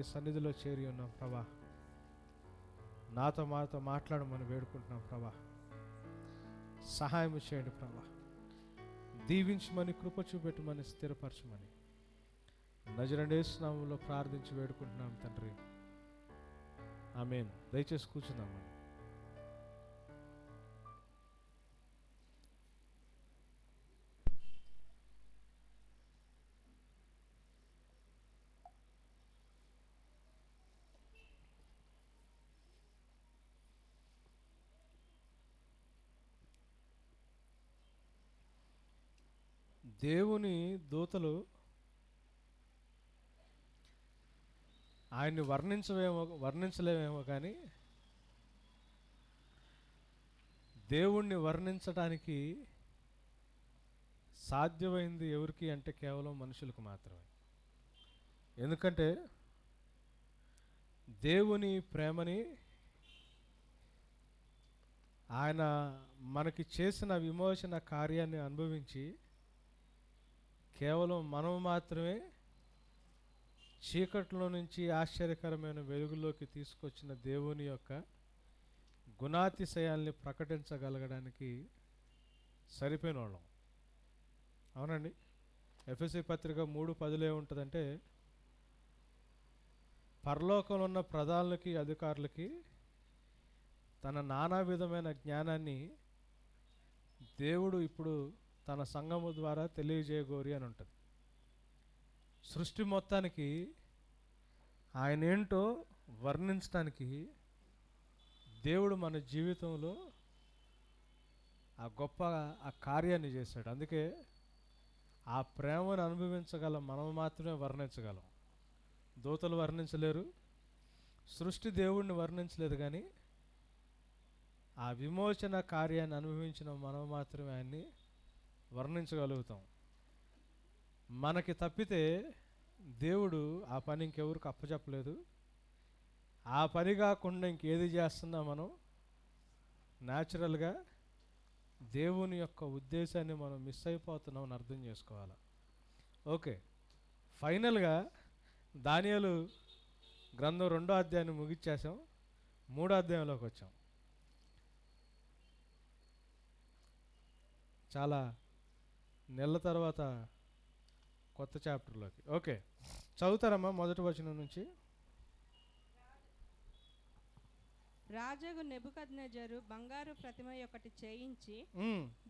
ఈ సన్నిధిలో చేరి ఉన్నాం ప్రభా. మాతో మాట్లాడమని వేడుకుంటున్నాం ప్రభా. సహాయం చేయండి ప్రభా. దీవించమని, కృప చూపెట్టమని, స్థిరపరచమని నజరేయుని యేసు నామములో ప్రార్థించి వేడుకుంటున్నాం తండ్రి. ఆమేన్. దయచేసి కూర్చుందామని. దేవుని దూతలు ఆయన్ని వర్ణించలేమేమో కానీ దేవుణ్ణి వర్ణించడానికి సాధ్యమైంది ఎవరికి అంటే కేవలం మనుషులకు మాత్రమే. ఎందుకంటే దేవుని ప్రేమని, ఆయన మనకి చేసిన విమోచన కార్యాన్ని అనుభవించి కేవలం మనం మాత్రమే చీకట్లో నుంచి ఆశ్చర్యకరమైన వెలుగులోకి తీసుకొచ్చిన దేవుని యొక్క గుణాతిశయాల్ని ప్రకటించగలగడానికి సరిపోయిన వాళ్ళం. అవునండి. ఎఫెసీ పత్రిక 3:10 ఏముంటుందంటే, పరలోకంలో ఉన్న ప్రధానులకి, అధికారులకి తన నానా విధమైన జ్ఞానాన్ని దేవుడు ఇప్పుడు తన సంఘము ద్వారా తెలియజేయగోరి అని ఉంటుంది. సృష్టి మొత్తానికి ఆయన ఏంటో వర్ణించడానికి దేవుడు మన జీవితంలో ఆ గొప్ప కార్యాన్ని చేశాడు. అందుకే ఆ ప్రేమను అనుభవించగలం మనం మాత్రమే వర్ణించగలం. దూతలు వర్ణించలేరు, సృష్టి దేవుడిని వర్ణించలేదు. కానీ ఆ విమోచన కార్యాన్ని అనుభవించిన మనం మాత్రమే ఆయన్ని వర్ణించగలుగుతాం. మనకి తప్పితే దేవుడు ఆ పని ఇంకెవరికి అప్పచెప్పలేదు. ఆ పని కాకుండా ఇంకేది చేస్తున్నా మనం న్యాచురల్గా దేవుని యొక్క ఉద్దేశాన్ని మనం మిస్ అయిపోతున్నాం అని అర్థం చేసుకోవాలి. ఓకే, ఫైనల్గా దానియేలు గ్రంథం 2వ అధ్యాయాన్ని ముగిచ్చేసాం. 3వ అధ్యాయంలోకి వచ్చాం. చాలా నెలల తర్వాత కొత్త చాప్టర్లోకి. ఓకే, చదువుతారమ్మా మొదటి వచనం నుంచి. రాజగు నెబుకద్నెజరు బంగారు ప్రతిమ ఒకటి చేయించి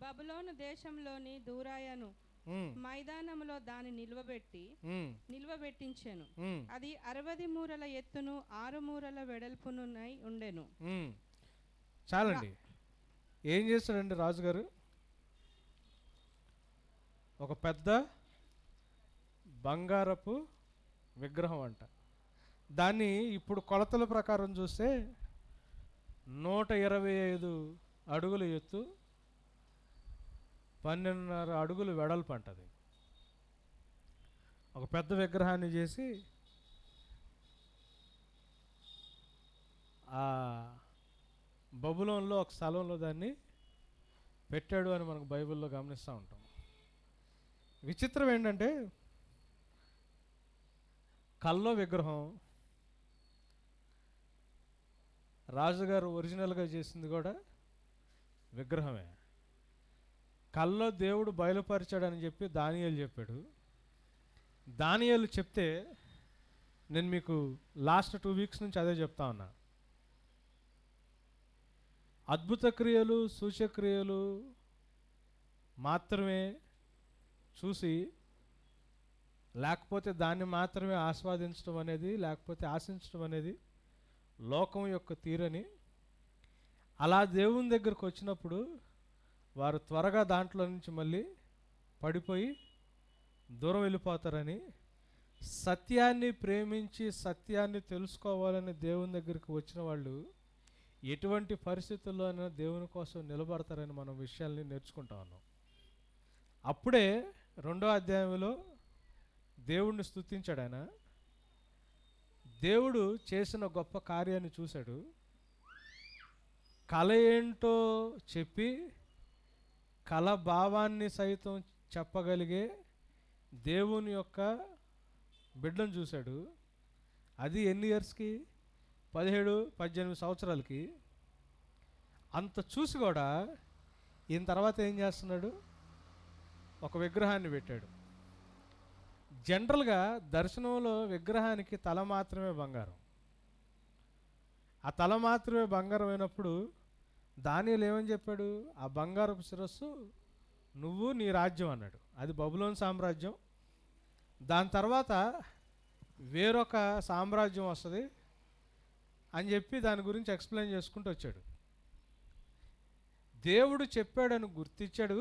బబులోను దేశంలోని దూరాయను మైదానములో దాన్ని నిల్వబెట్టించెను. అది 60 మూరల ఎత్తును 6 మూరల వెడల్పునునై ఉండెను. చాలండి. ఏం చేస్తాడండి రాజుగారు? ఒక పెద్ద బంగారపు విగ్రహం అంట. దాన్ని ఇప్పుడు కొలతల ప్రకారం చూస్తే 125 అడుగుల ఎత్తు, 12.5 అడుగులు వెడల్పు అంటది. ఒక పెద్ద విగ్రహాన్ని చేసి ఆ బబులోన్లో ఒక స్థలంలో దాన్ని పెట్టాడు అని మనకు బైబిల్లో గమనిస్తూ ఉంటాం. విచిత్రం ఏంటంటే, కల్లో విగ్రహం, రాజుగారు ఒరిజినల్గా చేసింది కూడా విగ్రహమే. కల్లో దేవుడు బయలుపరిచాడని చెప్పి దానియేలు చెప్పాడు. దానియేలు చెప్తే నేను మీకు లాస్ట్ 2 వీక్స్ నుంచి అదే చెప్తా ఉన్నా. అద్భుత క్రియలు, సూచక్రియలు మాత్రమే చూసి, లేకపోతే దాన్ని మాత్రమే ఆస్వాదించడం అనేది, లేకపోతే ఆశించడం అనేది లోకం యొక్క తీరని, అలా దేవుని దగ్గరకు వచ్చినప్పుడు వారు త్వరగా దాంట్లో నుంచి మళ్ళీ పడిపోయి దూరం వెళ్ళిపోతారని, సత్యాన్ని ప్రేమించి సత్యాన్ని తెలుసుకోవాలని దేవుని దగ్గరికి వచ్చిన వాళ్ళు ఎటువంటి పరిస్థితుల్లోనైనా దేవుని కోసం నిలబడతారని మనం విషయాల్ని నేర్చుకుంటా ఉన్నాం. అప్పుడే 2వ అధ్యాయంలో దేవుణ్ణి స్తుతించాడు. ఆయన దేవుడు చేసిన గొప్ప కార్యాన్ని చూశాడు. కళ ఏంటో చెప్పి కళ భావాన్ని సైతం చెప్పగలిగే దేవుని యొక్క బిడ్డను చూశాడు. అది ఎన్ని ఇయర్స్కి? 17-18 సంవత్సరాలకి. అంత చూసి కూడా ఈయన తర్వాత ఏం చేస్తున్నాడు? ఒక విగ్రహాన్ని పెట్టాడు. జనరల్గా దర్శనంలో విగ్రహానికి తల మాత్రమే బంగారం. ఆ తల మాత్రమే బంగారం అయినప్పుడు దానియేలు ఏమని చెప్పాడు? ఆ బంగారపు శిరస్సు నువ్వు నీ రాజ్యం అన్నాడు. అది బబులోను సామ్రాజ్యం. దాని తర్వాత వేరొక సామ్రాజ్యం వస్తుంది అని చెప్పి దాని గురించి ఎక్స్ప్లెయిన్ చేసుకుంటూ వచ్చాడు. దేవుడు చెప్పాడని గుర్తించాడు,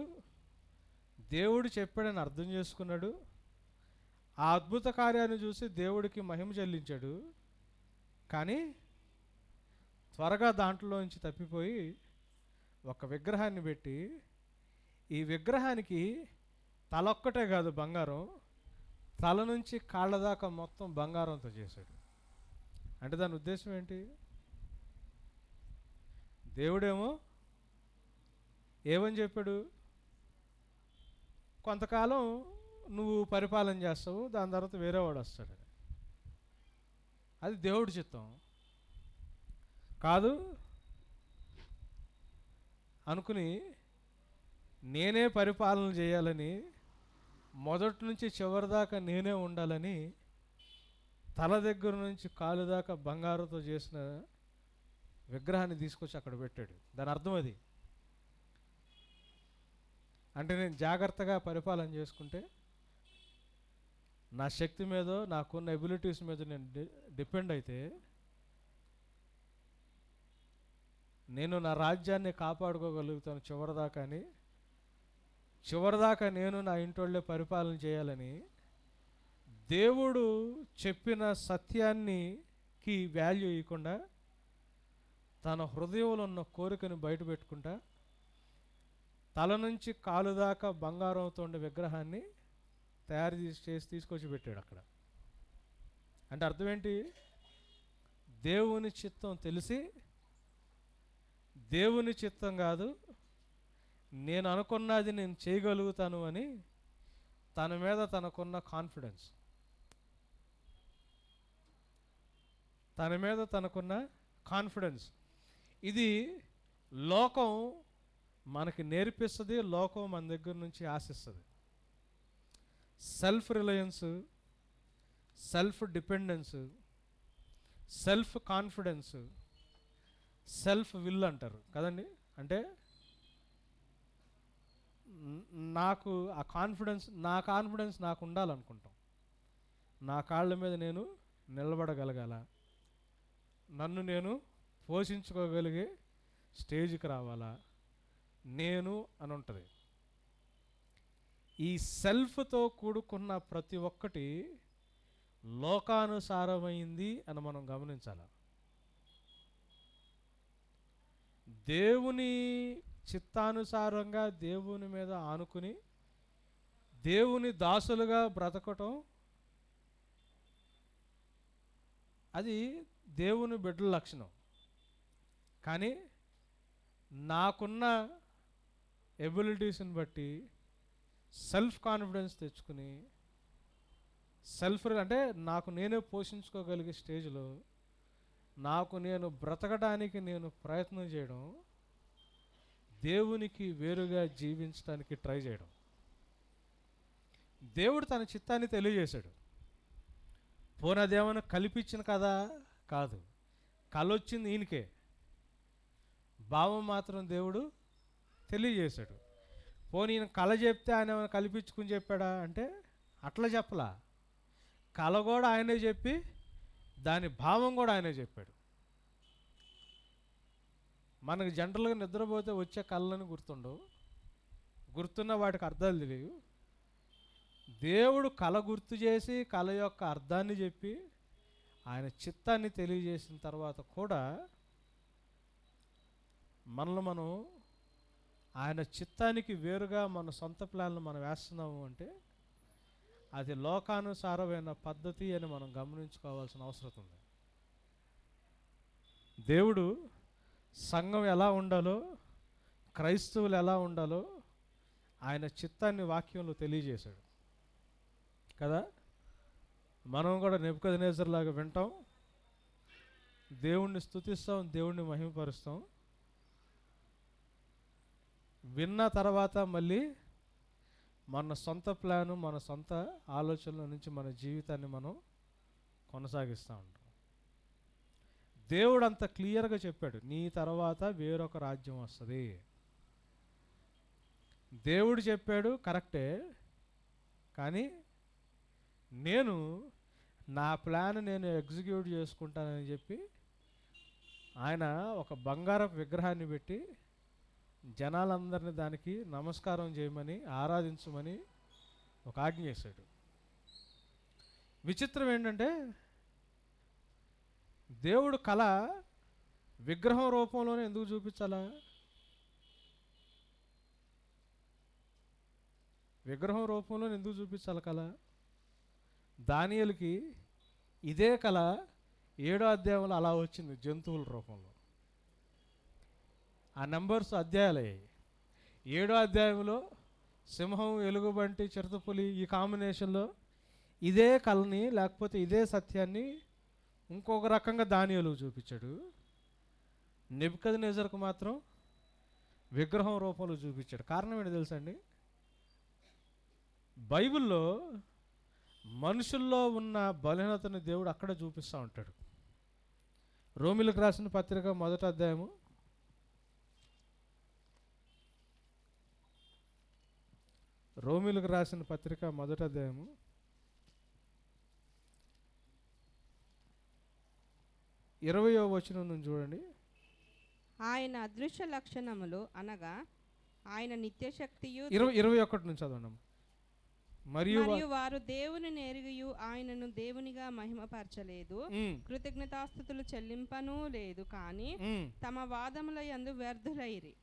దేవుడు చెప్పాడని అర్థం చేసుకున్నాడు. ఆ అద్భుత కార్యాన్ని చూసి దేవుడికి మహిమ చెల్లించాడు. కానీ త్వరగా దాంట్లోంచి తప్పిపోయి ఒక విగ్రహాన్ని పెట్టి, ఈ విగ్రహానికి తలొక్కటే కాదు బంగారం, తల నుంచి కాళ్ళ దాకా మొత్తం బంగారంతో చేశాడు. అంటే దాని ఉద్దేశం ఏంటి? దేవుడేమో ఏమని చెప్పాడు? కొంతకాలం నువ్వు పరిపాలన చేస్తావు, దాని తర్వాత వేరేవాడు వస్తాడు. అది దేవుడి చిత్తం కాదు అనుకుని నేనే పరిపాలన చేయాలని, మొదటి నుంచి చివరి దాకా నేనే ఉండాలని తల దగ్గర నుంచి కాలు దాకా బంగారంతో చేసిన విగ్రహాన్ని తీసుకొచ్చి అక్కడ పెట్టాడు. దాని అర్థం అది. అంటే నేను జాగ్రత్తగా పరిపాలన చేసుకుంటే, నా శక్తి మీదో నాకున్న ఎబిలిటీస్ మీద నేను డిపెండ్ అయితే నేను నా రాజ్యాన్ని కాపాడుకోగలుగుతాను చివరిదాకా అని, చివరిదాకా నేను నా ఇంటోళ్ళే పరిపాలన చేయాలని దేవుడు చెప్పిన సత్యానికి వాల్యూ ఇవ్వకుండా తన హృదయంలో ఉన్న కోరికను బయట పెట్టుకుంటా తల నుంచి కాలు దాకా బంగారంతో ఉండే విగ్రహాన్ని తయారు చేసి తీసుకొచ్చి పెట్టాడు అక్కడ. అంటే అర్థం ఏంటి? దేవుని చిత్తం తెలిసి, దేవుని చిత్తం కాదు నేను అనుకున్నది నేను చేయగలుగుతాను అని తన మీద తనకున్న కాన్ఫిడెన్స్, తన మీద తనకున్న కాన్ఫిడెన్స్ ఇది లోకం మనకి నేర్పిస్తుంది, లోకం మన దగ్గర నుంచి ఆశిస్తుంది. Self reliance, self dependence, self confidence, self will అంటారు కదండి. అంటే నాకు ఆ కాన్ఫిడెన్స్, నా కాన్ఫిడెన్స్ నాకు ఉండాలనుకుంటాం. నా కాళ్ళ మీద నేను నిలబడగలగాల, నన్ను నేను పోషించుకోగలిగే స్టేజ్కి రావాలా నేను అని ఉంటుంది. ఈ సెల్ఫ్తో కూడుకున్న ప్రతి ఒక్కటి లోకానుసారమైంది అని మనం గమనించాలి. దేవుని చిత్తానుసారంగా దేవుని మీద ఆనుకుని దేవుని దాసులుగా బ్రతకటం అది దేవుని బిడ్డల లక్షణం. కానీ నాకున్న ఎబిలిటీస్ని బట్టి సెల్ఫ్ కాన్ఫిడెన్స్ తెచ్చుకుని, అంటే నాకు నేనే పోషించుకోగలిగే స్టేజ్లో నాకు నేను బ్రతకడానికి నేను ప్రయత్నం చేయడం, దేవునికి వేరుగా జీవించడానికి ట్రై చేయడం. దేవుడు తన చిత్తాన్ని తెలియజేశాడు. పోనదేమన్నా కల్పించిన కదా కాదు, కలొచ్చింది ఈయనకే, భావం మాత్రం దేవుడు తెలియజేశాడు. పోనీ ఈయన కళ చెప్తే ఆయన ఏమైనా కల్పించుకుని చెప్పాడా అంటే అట్లా చెప్పలా. కళ కూడా ఆయనే చెప్పి దాని భావం కూడా ఆయనే చెప్పాడు. మనకు జనరల్గా నిద్రపోతే వచ్చే కళ్ళని గుర్తుండవు, గుర్తున్న వాటికి అర్థాలు తెలియవు. దేవుడు కళ గుర్తు చేసి కళ యొక్క అర్థాన్ని చెప్పి ఆయన చిత్తాన్ని తెలియజేసిన తర్వాత కూడా మనల్ని మనం ఆయన చిత్తానికి వేరుగా మన సొంత ప్లాన్లు మనం వేస్తున్నాము అంటే అది లోకానుసారమైన పద్ధతి అని మనం గమనించుకోవాల్సిన అవసరం ఉంది. దేవుడు సంఘం ఎలా ఉండాలో, క్రైస్తవులు ఎలా ఉండాలో ఆయన చిత్తాన్ని వాక్యంలో తెలియజేశాడు కదా. మనం కూడా నెబుకద్నెజర్ లాగా వింటాం, దేవుణ్ణి స్తుతిస్తాం, దేవుణ్ణి మహిమపరుస్తాం. విన్న తర్వాత మళ్ళీ మన సొంత ప్లాను, మన సొంత ఆలోచనల నుంచి మన జీవితాన్ని మనం కొనసాగిస్తూ ఉంటాం. దేవుడు అంత క్లియర్గా చెప్పాడు, నీ తర్వాత వేరొక రాజ్యం వస్తుంది. దేవుడు చెప్పాడు, కరెక్టే. కానీ నేను నా ప్లాన్ నేను ఎగ్జిక్యూట్ చేసుకుంటానని చెప్పి ఆయన ఒక బంగారపు విగ్రహాన్ని పెట్టి జనాలందరినీ దానికి నమస్కారం చేయమని, ఆరాధించమని ఒక ఆజ్ఞ చేశాడు. విచిత్రం ఏంటంటే దేవుడు కళ విగ్రహం రూపంలోనే ఎందుకు చూపించాలా? విగ్రహం రూపంలో ఎందుకు చూపించాలి కళ? దానియేలుకి ఇదే కళ 7వ అధ్యాయంలో అలా వచ్చింది, జంతువుల రూపంలో. ఆ నెంబర్స్ అధ్యాయాలయ్యాయి. 7వ అధ్యాయంలో సింహం, ఎలుగుబంటి, చిరుతపులి ఈ కాంబినేషన్లో ఇదే కళని, లేకపోతే ఇదే సత్యాన్ని ఇంకొక రకంగా దానియేలుకు చూపించాడు. నెబుకద్నెజరుకు మాత్రం విగ్రహం రూపంలో చూపించాడు. కారణం ఏంటి తెలుసా అండి? బైబిల్లో మనుషుల్లో ఉన్న బలహీనతని దేవుడు అక్కడ చూపిస్తూ ఉంటాడు. రోమిలకు రాసిన పత్రిక 1వ అధ్యాయము 1వ అధ్యాయము 20వ వచనం నుంచి చూడండి. ఆయన అదృశ్య లక్షణములు అనగా ఆయన నిత్యశక్తియు 21 నుంచి చదవండి. మరియు వారు దేవుని నెరిగియు ఆయనను దేవునిగా మహిమపరచలేదు, కృతజ్ఞతాస్తుతులు చెల్లింపను లేదు, కానీ తమ వాదముల యందు వ్యర్థులైరి.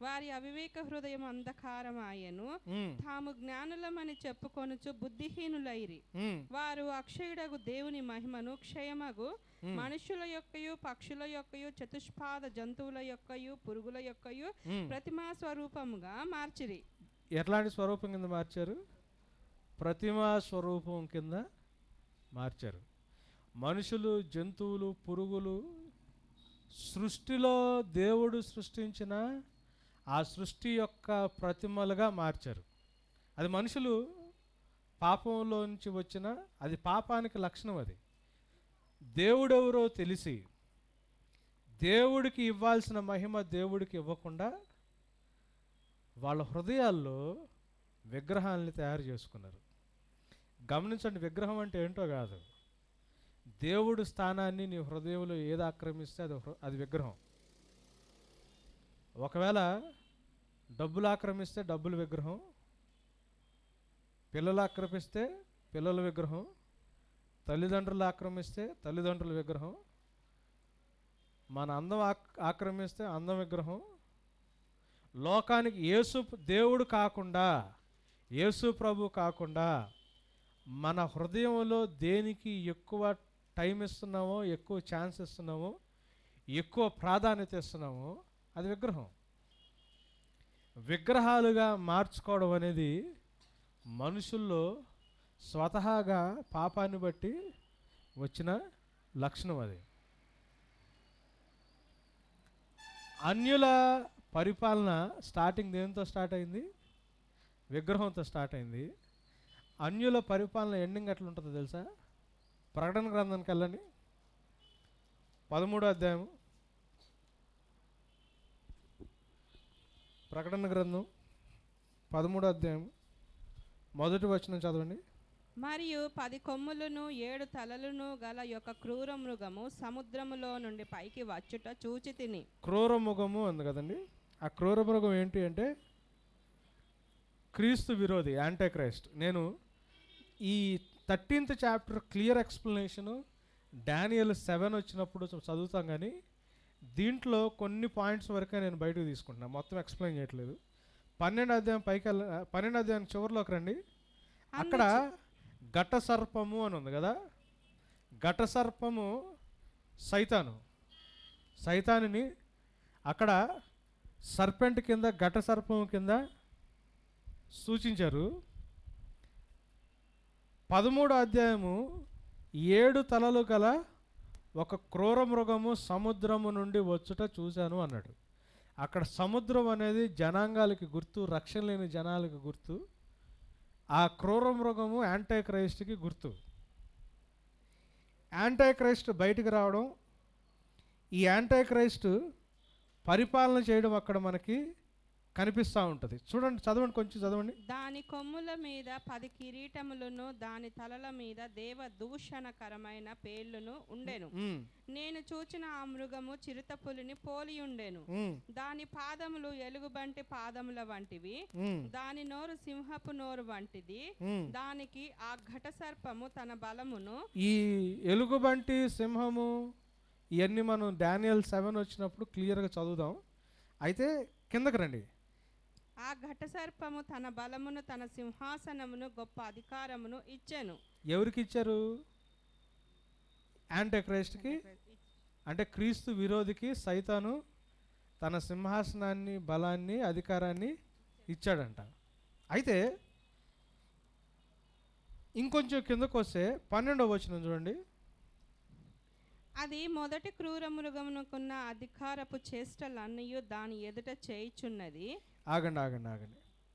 వారి అవివేక హృదయం అంధకారమాయను, తాము జ్ఞానులమని చెప్పుకొనుచు బుద్ధిహీనులైరి. వారు అక్షయుడగు దేవుని మహిమను క్షయమగు మనుషుల యొక్కయు, పక్షుల యొక్కయు, చతుష్పాద జంతువుల యొక్కయు, పురుగుల యొక్కయు ప్రతిమా స్వరూపముగా మార్చిరి. ఎట్లాంటి స్వరూపం కింద మార్చారు? ప్రతిమా స్వరూపం కింద మార్చారు. మనుషులు, జంతువులు, పురుగులు, సృష్టిలో దేవుడు సృష్టించిన ఆ సృష్టి యొక్క ప్రతిమలుగా మార్చారు. అది మనుషులు పాపంలోంచి వచ్చిన, అది పాపానికి లక్షణం. అది దేవుడెవరో తెలిసి దేవుడికి ఇవ్వాల్సిన మహిమ దేవుడికి ఇవ్వకుండా వాళ్ళ హృదయాల్లో విగ్రహాలని తయారు చేసుకున్నారు. గమనించండి, విగ్రహం అంటే ఏంటో కాదు. దేవుడు స్థానాన్ని నీ హృదయంలో ఏది ఆక్రమిస్తే అది విగ్రహం. ఒకవేళ డబ్బులు ఆక్రమిస్తే డబ్బులు విగ్రహం, పిల్లలు ఆక్రమిస్తే పిల్లల విగ్రహం, తల్లిదండ్రులు ఆక్రమిస్తే తల్లిదండ్రుల విగ్రహం, మన అందం ఆక్రమిస్తే అందం విగ్రహం. లోకానికి దేవుడు కాకుండా, యేసు ప్రభు కాకుండా మన హృదయంలో దేనికి ఎక్కువ టైం ఇస్తున్నామో, ఎక్కువ ఛాన్స్ ఇస్తున్నామో, ఎక్కువ ప్రాధాన్యత ఇస్తున్నామో అది విగ్రహం. విగ్రహాలుగా మార్చుకోవడం అనేది మనుషుల్లో స్వతహాగా పాపాన్ని బట్టి వచ్చిన లక్షణం. అది అన్యుల పరిపాలన స్టార్టింగ్ దేనితో స్టార్ట్ అయింది? విగ్రహంతో స్టార్ట్ అయింది. అన్యుల పరిపాలన ఎండింగ్ ఎట్లా ఉంటుందో తెలుసా? ప్రకటన గ్రంథానికి వెళ్ళండి, 13వ అధ్యాయం. ప్రకటన గ్రంథం 13వ అధ్యాయం 1వ వచనం చదవండి. మరియు 10 కొమ్ములను 7 తలలను గల యొక్క క్రూర మృగము సముద్రములో నుండి పైకి వచ్చుట చూచి తిని. క్రూర మృగము అంది కదండి. ఆ క్రూర మృగం ఏంటి అంటే క్రీస్తు విరోధి, యాంటీ క్రైస్ట్. నేను ఈ 13th chapter clear explanation Daniel 7 వచ్చినప్పుడు చదువుతాం, కానీ దీంట్లో కొన్ని పాయింట్స్ వరకే నేను బయటకు తీసుకుంటున్నాను, మొత్తం ఎక్స్ప్లెయిన్ చేయట్లేదు. 12వ అధ్యాయం 12వ అధ్యాయం చివరిలోకి రండి. అక్కడ ఘట సర్పము అని ఉంది కదా. ఘట సర్పము సైతానుని అక్కడ సర్పెంట్ కింద, ఘట సర్పము కింద సూచించారు. 13వ అధ్యాయము 7 తలలు గల ఒక క్రూర మృగము సముద్రము నుండి వచ్చుట చూశాను అన్నాడు. అక్కడ సముద్రం అనేది జనాంగాలకి గుర్తు, రక్షణ లేని జనాలకి గుర్తు. ఆ క్రూర మృగము యాంటీ క్రైస్ట్కి గుర్తు. యాంటీ క్రైస్ట్ బయటికి రావడం, ఈ యాంటీ క్రైస్ట్ పరిపాలన చేయడం అక్కడ మనకి కనిపిస్తూ ఉంటుంది. చూడండి, చదవండి, కొంచెం చదవండి. దాని కొమ్ముల మీద 10 కిరీటములను, దాని తలల మీద దేవ దూషణకరమైన పేర్లును ఉండెను. నేను చూచిన ఆ మృగము చిరుతపులిని పోలి ఉండెను. దాని పాదములు ఎలుగుబంటి పాదముల వంటివి, దాని నోరు సింహపు నోరు వంటిది. దానికి ఆ ఘట సర్పము తన బలమును. ఈ ఎలుగుబంటి, సింహము ఇవన్నీ మనం డానియల్ 7 వచ్చినప్పుడు క్లియర్గా చదువుదాం. అయితే కిందకి రండి. ఆ ఘట సర్పము తన బలమును, తన సింహాసనమును, గొప్ప అధికారమును ఇచ్చెను. ఎవరికి ఇచ్చారు? యాంటీ క్రైస్ట్కి, అంటే క్రీస్తు విరోధికి సైతాను తన సింహాసనాన్ని, బలాన్ని, అధికారాన్ని ఇచ్చాడంట. అయితే ఇంకొంచెం కిందకు వస్తే 12వ వచనం చూడండి. అది మొదటి క్రూర మృగమునకున్న అధికారపు చేష్టలన్నీ దాని ఎదుట చేయుచున్నది. ఆగండి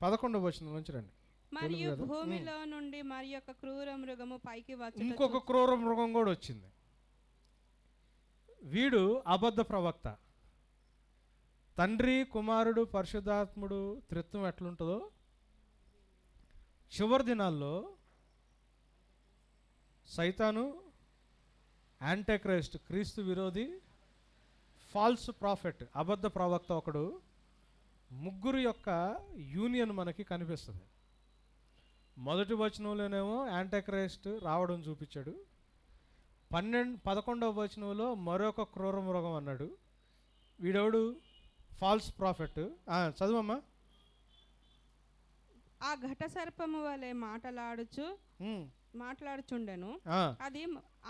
11వ వచనం నుంచి రండి. మరియు భూమిలో నుండి మరి ఒక క్రూర మృగము పైకి వచ్చి, ఇంకొక క్రూర మృగం కూడా వచ్చింది. వీడు అబద్ధ ప్రవక్త. తండ్రి, కుమారుడు, పరిశుద్ధాత్ముడు త్రిత్వం ఎట్లుంటుందో చివరి దినాల్లో సైతాను, యాంటీ క్రైస్ట్, క్రీస్తు విరోధి, ఫాల్స్ ప్రాఫెట్, అబద్ధ ప్రవక్త ఒకడు, ముగ్గురు యొక్క యూనియన్ మనకి కనిపిస్తుంది. మొదటి వచనంలోనేమో యాంటీ క్రైస్ట్ రావడం చూపించాడు. 11వ వచనంలో మరొక క్రూర మృగం అన్నాడు. వీడెవడు? False prophet. చదువమ్మా. ఆ ఘట సర్పము వలె మాట్లాడుచుండెను. అది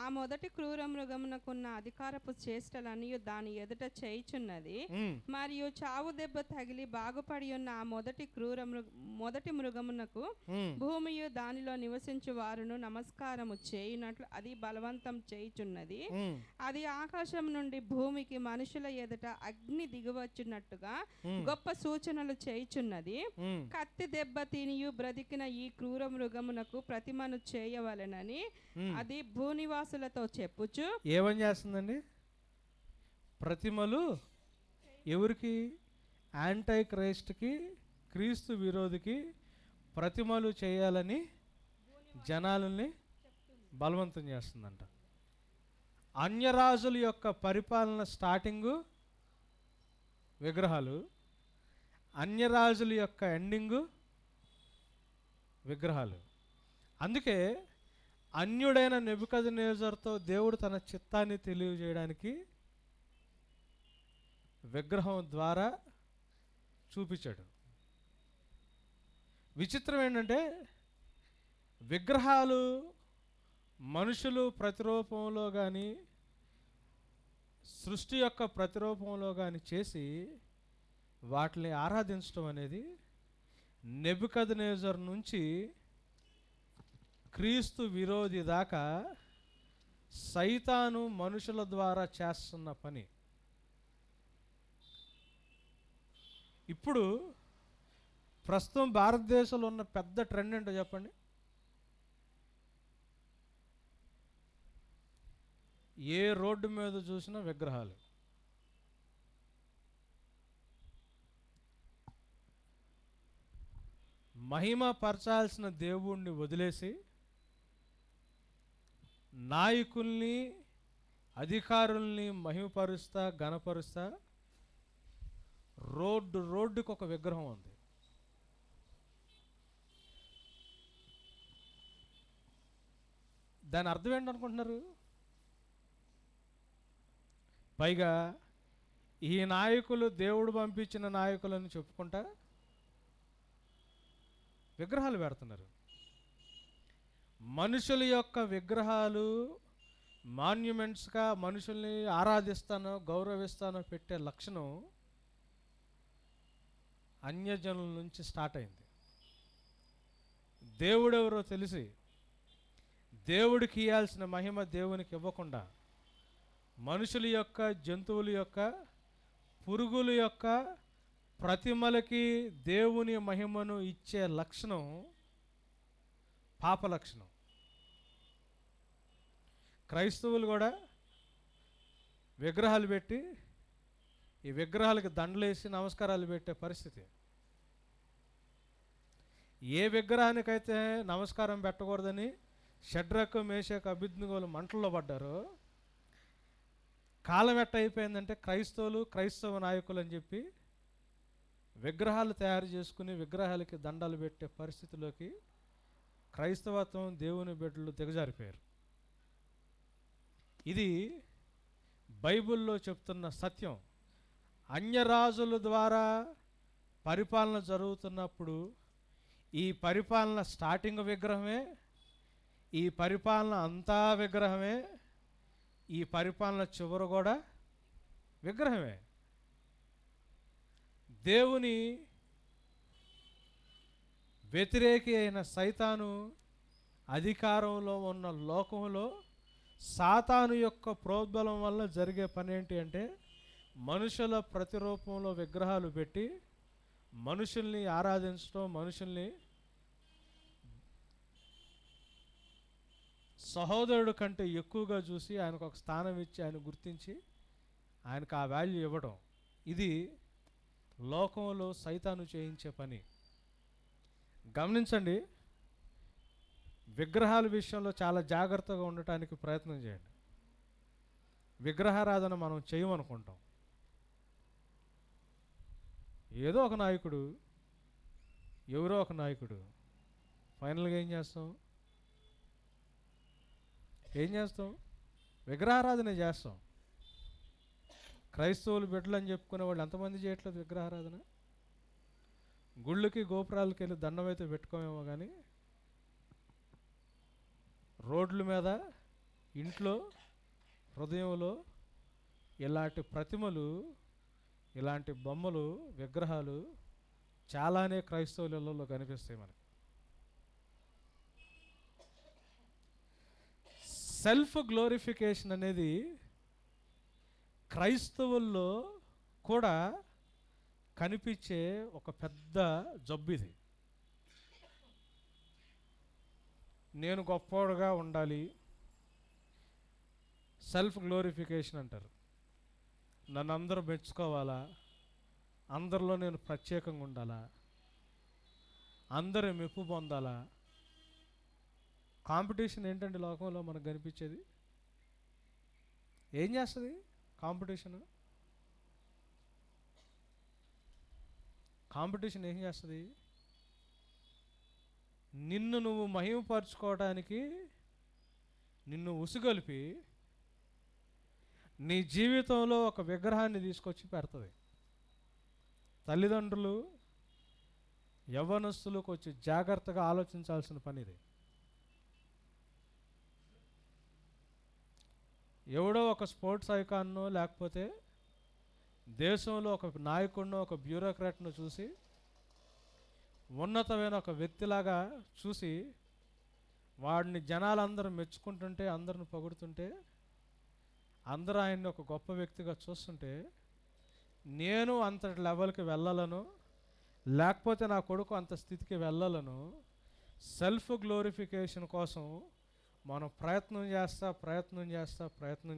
ఆ మొదటి క్రూర మృగమునకున్న అధికారపు చేష్టలన్నీ దాని ఎదుట చేయుచున్నది. మరియు చావు దెబ్బ తగిలి బాగుపడి ఉన్న ఆ మొదటి మృగమునకు భూమియు దానిలో నివసించు వారును నమస్కారము చేయునట్లు అది బలవంతం చేయుచున్నది. అది ఆకాశం నుండి భూమికి మనుషుల ఎదుట అగ్ని దిగువచ్చున్నట్టుగా గొప్ప సూచనలు చేయుచున్నది. కత్తి దెబ్బ తినియు బ్రతికిన ఈ క్రూర మృగమునకు ప్రతిమను చేయవలెనని అది భూనివాసులతో చెప్పుచు. ఏమని చేస్తుందండి? ప్రతిమలు ఎవరికి? యాంటీ క్రైస్ట్కి, క్రీస్తు విరోధికి ప్రతిమలు చేయాలని జనాలని బలవంతం చేస్తుందంట. అన్యరాజుల యొక్క పరిపాలన స్టార్టింగు విగ్రహాలు, అన్యరాజుల యొక్క ఎండింగు విగ్రహాలు. అందుకే అన్యుడైన నెబుకద్నెజరుతో దేవుడు తన చిత్తాన్ని తెలియజేయడానికి విగ్రహం ద్వారా చూపించాడు. విచిత్రం ఏంటంటే విగ్రహాలు మనుషులు ప్రతిరూపంలో కానీ, సృష్టి యొక్క ప్రతిరూపంలో కానీ చేసి వాటిని ఆరాధించడం అనేది నెబుకద్నెజరు నుంచి క్రీస్తు విరోధి దాకా సైతాను మనుషుల ద్వారా చేస్తున్న పని. ఇప్పుడు ప్రస్తుతం భారతదేశంలో ఉన్న పెద్ద ట్రెండ్ ఏంటో చెప్పండి. ఏ రోడ్డు మీద చూసినా విగ్రహాలు. మహిమ పరచాల్సిన దేవుణ్ణి వదిలేసి నాయకుల్ని, అధికారుల్ని మహిమపరుస్తా, ఘనపరుస్తా రోడ్డుకి ఒక విగ్రహం ఉంది. దాని అర్థం ఏంటనుకుంటున్నారు? పైగా ఈ నాయకులు దేవుడు పంపించిన నాయకులని చెప్పుకుంటా విగ్రహాలు పెడుతున్నారు. మనుషుల యొక్క విగ్రహాలు మాన్యుమెంట్స్గా మనుషుల్ని ఆరాధిస్తానో గౌరవిస్తానో పెట్టే లక్షణం అన్యజనుల నుంచి స్టార్ట్ అయింది. దేవుడెవరో తెలిసి దేవుడికి ఇవ్వాల్సిన మహిమ దేవునికి ఇవ్వకుండా మనుషుల యొక్క, జంతువుల యొక్క, పురుగుల యొక్క ప్రతిమలకి దేవుని మహిమను ఇచ్చే లక్షణం పాప లక్షణం. క్రైస్తవులు కూడా విగ్రహాలు పెట్టి ఈ విగ్రహాలకి దండలేసి నమస్కారాలు పెట్టే పరిస్థితి. ఏ విగ్రహానికైతే నమస్కారం పెట్టకూడదని షడ్రకు, మేషకు, అబేద్నెగోలు మంటల్లో పడ్డారో, కాలం ఎట్ట అయిపోయిందంటే క్రైస్తవులు, క్రైస్తవ నాయకులు అని చెప్పి విగ్రహాలు తయారు చేసుకుని విగ్రహాలకి దండాలు పెట్టే పరిస్థితిలోకి క్రైస్తవత్వం, దేవుని బిడ్డలు దిగజారిపోయారు. ఇది బైబిల్లో చెప్తున్న సత్యం. అన్యరాజుల ద్వారా పరిపాలన జరుగుతున్నప్పుడు ఈ పరిపాలన స్టార్టింగ్ విగ్రహమే, ఈ పరిపాలన అంతా విగ్రహమే, ఈ పరిపాలన చివర కూడా విగ్రహమే. దేవుని వ్యతిరేకి అయిన సైతాను అధికారంలో ఉన్న లోకంలో సాతాను యొక్క ప్రోద్బలం వల్ల జరిగే పని ఏంటి అంటే, మనుషుల ప్రతిరూపంలో విగ్రహాలు పెట్టి మనుషుల్ని ఆరాధించడం, మనుషుల్ని సహోదరుడు కంటే ఎక్కువగా చూసి ఆయనకు ఒక స్థానం ఇచ్చి, ఆయన గుర్తించి ఆయనకు ఆ వాల్యూ ఇవ్వడం. ఇది లోకంలో సైతాను చేయించే పని. గమనించండి, విగ్రహాల విషయంలో చాలా జాగ్రత్తగా ఉండటానికి ప్రయత్నం చేయండి. విగ్రహారాధన మనం చేయమనుకుంటాం. ఏదో ఒక నాయకుడు, ఎవరో ఒక నాయకుడు, ఫైనల్గా ఏం చేస్తాం? విగ్రహారాధన చేస్తాం. క్రైస్తవులు బిడ్డలు అని చెప్పుకునే వాళ్ళు ఎంతమంది చేయట్లేదు విగ్రహారాధన? గుళ్ళకి, గోపురాలకి వెళ్ళి దండం అయితే పెట్టుకోమేమో కానీ రోడ్ల మీద, ఇంట్లో, హృదయంలో ఇలాంటి ప్రతిమలు, ఇలాంటి బొమ్మలు, విగ్రహాలు చాలానే క్రైస్తవుల ఇళ్లలో కనిపిస్తాయి మనకి. సెల్ఫ్ గ్లోరిఫికేషన్ అనేది క్రైస్తవుల్లో కూడా కనిపించే ఒక పెద్ద జబ్బు ఇది. నేను గొప్పవాడుగా ఉండాలి, సెల్ఫ్ గ్లోరిఫికేషన్ అంటారు. నన్ను అందరూ మెచ్చుకోవాలా, అందరిలో నేను ప్రత్యేకంగా ఉండాలా, అందరూ మెప్పు పొందాలా. కాంపిటీషన్ ఏంటంటే లోకంలో మనకు కనిపించేది ఏం చేస్తుంది? కాంపిటీషన్ ఏం చేస్తుంది? నిన్ను నువ్వు మహిమపరచుకోవడానికి నిన్ను ఉసుగొలిపి నీ జీవితంలో ఒక విగ్రహాన్ని తీసుకొచ్చి పెడుతుంది. తల్లిదండ్రులు, యవ్వనస్తులు కొంచెం జాగ్రత్తగా ఆలోచించాల్సిన పని ఇది. ఎవడో ఒక స్పోర్ట్స్ ఐకాన్నో లేకపోతే దేశంలో ఒక నాయకుడినో, ఒక బ్యూరోక్రాట్ను చూసి, ఉన్నతమైన ఒక వ్యక్తిలాగా చూసి వాడిని జనాలందరూ మెచ్చుకుంటుంటే, అందరిని పొగుడుతుంటే, అందరూ ఆయన్ని ఒక గొప్ప వ్యక్తిగా చూస్తుంటే, నేను అంతటి లెవెల్కి వెళ్ళాలను, లేకపోతే నా కొడుకు అంత స్థితికి వెళ్ళాలను, సెల్ఫ్ గ్లోరిఫికేషన్ కోసం మనం ప్రయత్నం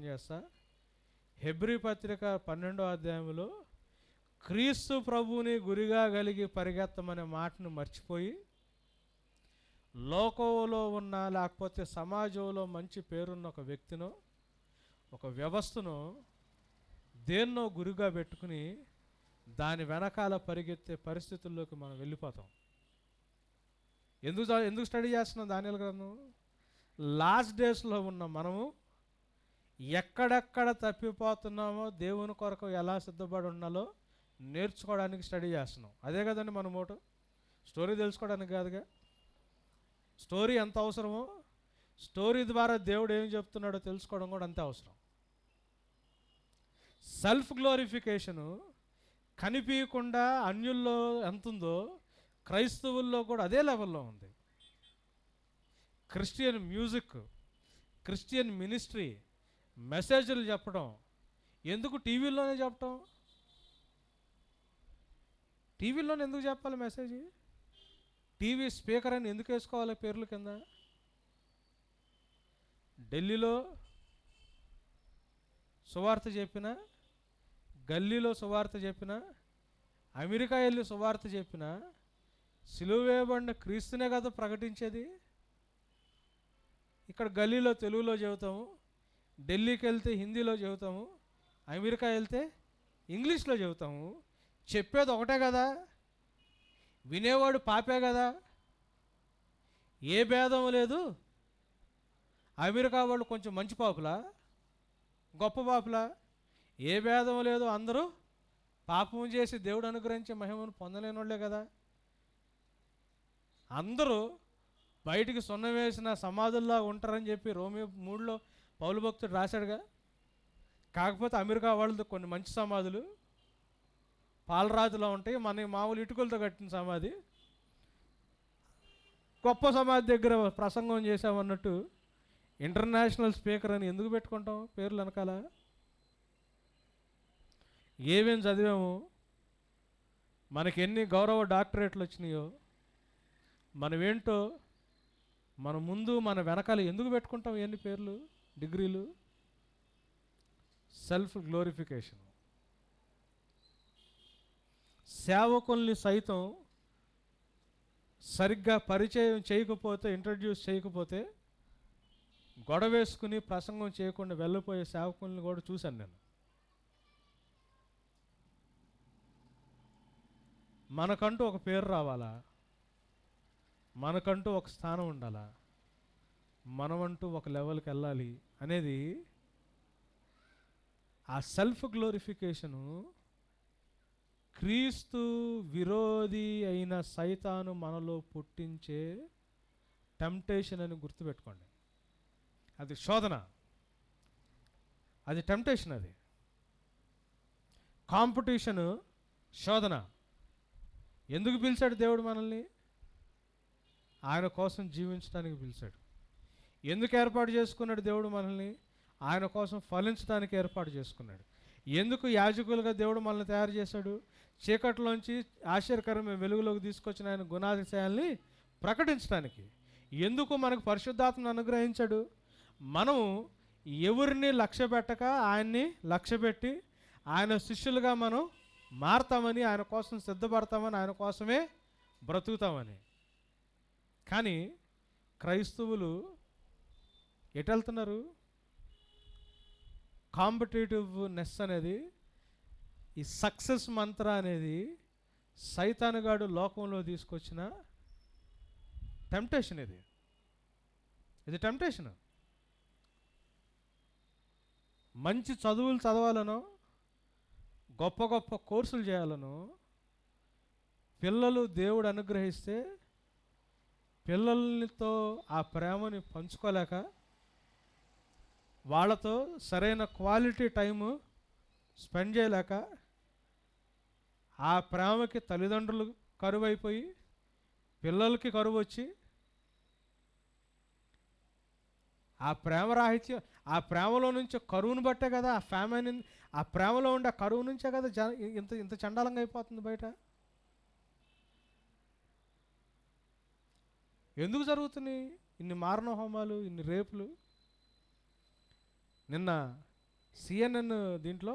చేస్తా హెబ్రీ పత్రిక 12వ అధ్యాయంలో క్రీస్తు ప్రభువుని గురిగా కలిగి పరిగెత్తమనే మాటను మర్చిపోయి, లోకంలో ఉన్న లేకపోతే సమాజంలో మంచి పేరున్న ఒక వ్యక్తినో, ఒక వ్యవస్థను దేన్నో గురిగా పెట్టుకుని దాని వెనకాల పరిగెత్తే పరిస్థితుల్లోకి మనం వెళ్ళిపోతాం. ఎందుకు స్టడీ చేస్తున్నాం దానియేలు గ్రంథం? లాస్ట్ డేస్లో ఉన్న మనము ఎక్కడెక్కడ తప్పిపోతున్నామో, దేవుని కొరకు ఎలా సిద్ధపడి ఉండాలో నేర్చుకోవడానికి స్టడీ చేస్తున్నాం. అదే కదండి మన మోటో. స్టోరీ తెలుసుకోవడానికి కాదుగా. స్టోరీ ఎంత అవసరమో, స్టోరీ ద్వారా దేవుడు ఏం చెప్తున్నాడో తెలుసుకోవడం కూడా అంతే అవసరం. సెల్ఫ్ గ్లోరిఫికేషను కనిపించకుండా అన్యుల్లో ఎంతుందో క్రైస్తవుల్లో కూడా అదే లెవెల్లో ఉంది. క్రిస్టియన్ మ్యూజిక్, క్రిస్టియన్ మినిస్ట్రీ, మెసేజ్లు చెప్పడం ఎందుకు టీవీలోనే చెప్పటం? టీవీలోనే ఎందుకు చెప్పాలి మెసేజ్? టీవీ స్పీకర్ అని ఎందుకు వేసుకోవాలి పేర్ల కింద? ఢిల్లీలో సువార్త చెప్పిన, గల్లీలో సువార్త చెప్పిన, అమెరికా వెళ్ళి సువార్త చెప్పిన, సిలువ వేయబడిన క్రీస్తునే కదా ప్రకటించేది. ఇక్కడ గల్లీలో తెలుగులో చెబుతాము, ఢిల్లీకి వెళ్తే హిందీలో చెబుతాము, అమెరికా వెళ్తే ఇంగ్లీష్లో చెబుతాము. చెప్పేది ఒకటే కదా, వినేవాడు పాపే కదా. ఏ భేదం లేదు. అమెరికా వాళ్ళు కొంచెం మంచి పాపులా, గొప్ప పాపులా? ఏ భేదం లేదు. అందరూ పాపం చేసి దేవుడు అనుగ్రహించే మహిమను పొందలేని వాళ్ళే కదా. అందరూ బయటికి సున్నం వేసిన సమాధుల్లా ఉంటారని చెప్పి రోమి 3లో పౌలు భక్తుడు రాశాడుగా. కాకపోతే అమెరికా వాళ్ళతో కొన్ని మంచి సమాధులు పాలరాజులా ఉంటాయి, మన మామూలు ఇటుకలతో కట్టిన సమాధి. గొప్ప సమాధి దగ్గర ప్రసంగం చేసామన్నట్టు ఇంటర్నేషనల్ స్పీకర్ అని ఎందుకు పెట్టుకుంటాం పేర్లు వెనకాల? ఏమేం చదివాము, మనకి ఎన్ని గౌరవ డాక్టరేట్లు వచ్చినాయో, మనమేంటో మన ముందు మన వెనకాల ఎందుకు పెట్టుకుంటాం ఎన్ని పేర్లు, డిగ్రీలు? Self glorification. సేవకుల్ని సైతం సరిగ్గా పరిచయం చేయకపోతే, ఇంట్రడ్యూస్ చేయకపోతే, గొడవేసుకుని ప్రసంగం చేయకుండా వెళ్ళిపోయే సేవకుల్ని కూడా చూశాను నేను. మనకంటూ ఒక పేరు రావాలా, మనకంటూ ఒక స్థానం ఉండాలా, మనమంటూ ఒక లెవెల్కి వెళ్ళాలి అనేది ఆ సెల్ఫ్ గ్లోరిఫికేషను క్రీస్తు విరోధి అయిన సైతాను మనలో పుట్టించే టెంప్టేషన్ అని గుర్తుపెట్టుకోండి. అది శోధన, అది టెంప్టేషన్, అది కాంపిటీషను, శోధన. ఎందుకు పిలిచాడు దేవుడు మనల్ని? ఆయన కోసం జీవించడానికి పిలిచాడు. ఎందుకు ఏర్పాటు చేసుకున్నాడు దేవుడు మనల్ని? ఆయన కోసం ఫలించడానికి ఏర్పాటు చేసుకున్నాడు. ఎందుకు యాజకులుగా దేవుడు మనల్ని తయారు చేశాడు? చీకట్లోంచి ఆశ్చర్యకరమైన వెలుగులోకి తీసుకొచ్చిన ఆయన గుణాతిశయాల్ని ప్రకటించడానికి. ఎందుకు మనకు పరిశుద్ధాత్మను అనుగ్రహించాడు? మనము ఎవరిని లక్ష్య పెట్టక ఆయన్ని లక్ష్య పెట్టి ఆయన శిష్యులుగా మనం మారతామని, ఆయన కోసం సిద్ధపడతామని, ఆయన కోసమే బ్రతుకుతామని. కానీ క్రైస్తవులు ఎటు వెళ్తున్నారు? కాంపిటేటివ్నెస్ అనేది, ఈ సక్సెస్ మంత్ర అనేది సైతానుగాడు లోకంలో తీసుకొచ్చిన టెంప్టేషన్. ఇది టెంప్టేషన్. మంచి చదువులు చదవాలనో, గొప్ప గొప్ప కోర్సులు చేయాలనో, పిల్లలు దేవుడు అనుగ్రహిస్తే పిల్లలతో ఆ ప్రేమని పంచుకోలేక, వాళ్ళతో సరైన క్వాలిటీ టైము స్పెండ్ చేయలేక, ఆ ప్రేమకి తల్లిదండ్రులు కరువు అయిపోయి పిల్లలకి కరువు వచ్చి, ఆ ప్రేమ రాహిత్యం, ఆ ప్రేమలో నుంచి కరువును బట్టే కదా ఆ ఫ్యామిలీ, ఆ ప్రేమలో ఉండే కరువు నుంచే కదా ఇంత ఇంత చండాలంగా అయిపోతుంది బయట. ఎందుకు జరుగుతున్నాయి ఇన్ని మారణ హోమాలు, ఇన్ని రేపులు? నిన్న CNN దీంట్లో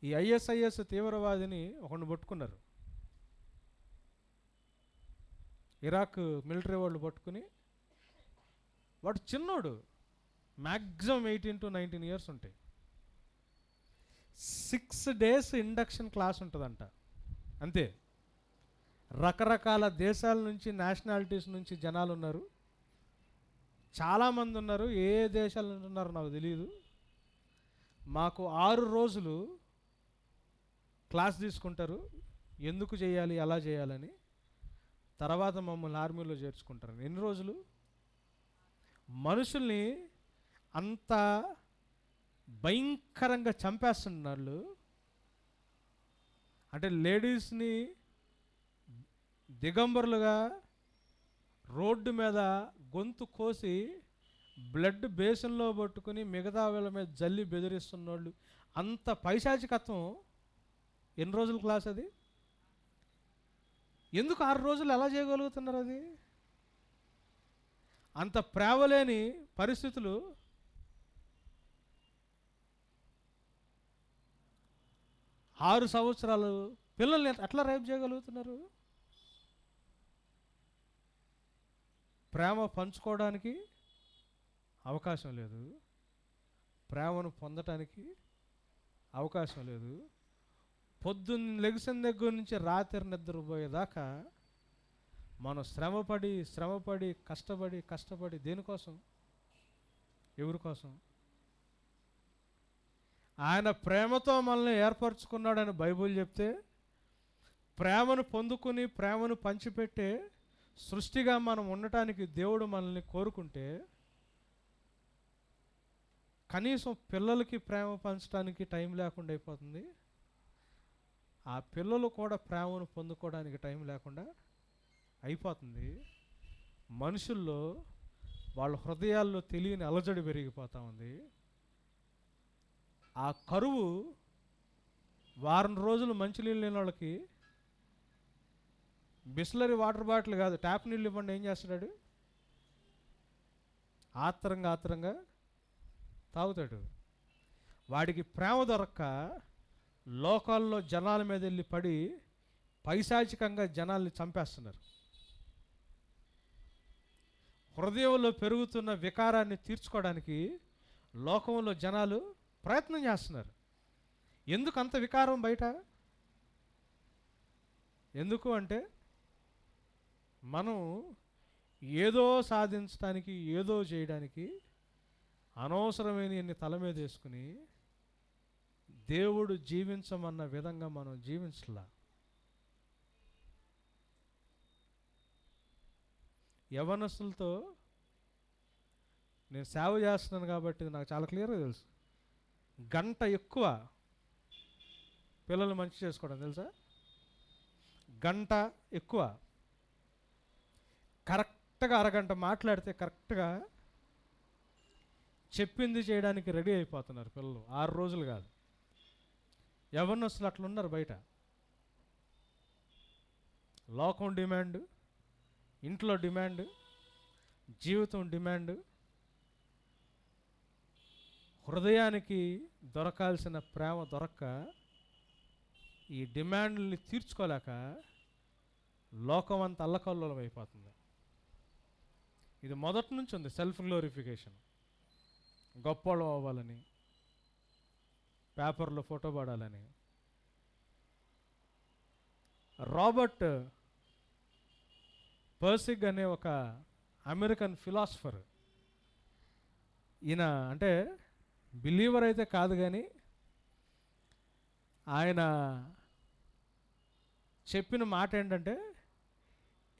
ఈ ISIS తీవ్రవాదిని ఒకరిని పట్టుకున్నారు. ఇరాక్ మిలిటరీ వాళ్ళు పట్టుకుని, వాడు చిన్నోడు, మ్యాక్సిమం 18 to 19 years ఉంటాయి. 6 days ఇండక్షన్ క్లాస్ ఉంటుందంట, అంతే. రకరకాల దేశాల నుంచి, నేషనాలిటీస్ నుంచి జనాలు ఉన్నారు, చాలామంది ఉన్నారు. ఏ దేశాల నుంచి ఉన్నారో నాకు తెలియదు. మాకు 6 రోజులు క్లాస్ తీసుకుంటారు, ఎందుకు చేయాలి, ఎలా చేయాలని. తర్వాత మమ్మల్ని ఆర్మీలో చేర్చుకుంటారు. ఎన్ని రోజులు? మనుషుల్ని అంత భయంకరంగా చంపేస్తున్నారు. అంటే లేడీస్ని దిగంబరులుగా రోడ్డు మీద గొంతు కోసి బ్లడ్ బేసిన్లో పట్టుకుని మిగతా వాళ్ళ మీద జల్లి బెదిరిస్తున్నోళ్ళు, అంత పైశాచికత్వం ఎన్ని రోజుల క్లాస్ అది? ఎందుకు 6 రోజులు ఎలా చేయగలుగుతున్నారు? అది అంత ప్రేమలేని పరిస్థితులు. ఆరు సంవత్సరాలు పిల్లల్ని ఎట్లా రేపు చేయగలుగుతున్నారు? ప్రేమ పంచుకోవడానికి అవకాశం లేదు, ప్రేమను పొందటానికి అవకాశం లేదు. పొద్దున్న లెగిసిన దగ్గర నుంచి రాత్రి నిద్రపోయేదాకా మనం శ్రమపడి కష్టపడి దేనికోసం? ఎవరి కోసం? ఆయన ప్రేమతో మనల్ని ఏర్పరచుకున్నాడని బైబిల్ చెప్తే, ప్రేమను పొందుకుని ప్రేమను పంచిపెట్టే సృష్టిగా మనం ఉండటానికి దేవుడు మనల్ని కోరుకుంటే, కనీసం పిల్లలకి ప్రేమ పంచడానికి టైం లేకుండా అయిపోతుంది. ఆ పిల్లలు కూడా ప్రేమను పొందుకోవడానికి టైం లేకుండా అయిపోతుంది. మనుషుల్లో వాళ్ళ హృదయాల్లో తెలియని అలజడి పెరిగిపోతూ ఉంది. ఆ కరువు వారం రోజులు మంచినీళ్ళు లేని వాళ్ళకి బిస్లరీ వాటర్ బాటిల్ కాదు, ట్యాప్ నీళ్ళు ఇవ్వండి, ఏం చేస్తాడు? ఆత్రంగా తాగుతాడు. వాడికి ప్రేమ దొరక్క లోకాల్లో జనాల మీద వెళ్ళి పడి పైశాచికంగా జనాల్ని చంపేస్తున్నారు. హృదయంలో పెరుగుతున్న వికారాన్ని తీర్చుకోవడానికి లోకంలో జనాలు ప్రయత్నం చేస్తున్నారు. ఎందుకు అంత వికారం బయట? ఎందుకు అంటే, మనం ఏదో సాధించడానికి, ఏదో చేయడానికి అనవసరమైన తల మీద వేసుకుని దేవుడు జీవించమన్న విధంగా మనం జీవించలా. యవనస్తులతో నేను సేవ చేస్తున్నాను కాబట్టి నాకు చాలా క్లియర్గా తెలుసు. గంట ఎక్కువ పిల్లలు మంచి చేసుకోవడం తెలుసా? గంట ఎక్కువ కరెక్ట్గా అరగంట మాట్లాడితే కరెక్ట్గా చెప్పింది చేయడానికి రెడీ అయిపోతున్నారు పిల్లలు. 6 రోజులు కాదు. యవనస్తులు అట్లున్నారు బయట. లోకం డిమాండ్, ఇంట్లో డిమాండ్, జీవితం డిమాండ్, హృదయానికి దొరకాల్సిన ప్రేమ దొరక్క ఈ డిమాండ్ని తీర్చుకోలేక లోకం అంతా అల్లకల్లోలం అయిపోతుంది. ఇది మొదటి నుంచి ఉంది. సెల్ఫ్ గ్లోరిఫికేషన్, గొప్పవాళ్ళం అవ్వాలని, పేపర్లో ఫోటో పడాలని. రాబర్ట్ పర్సిగ్ అనే ఒక అమెరికన్ ఫిలాసఫర్, ఈయన అంటే బిలీవర్ అయితే కాదు, కానీ ఆయన చెప్పిన మాట ఏంటంటే,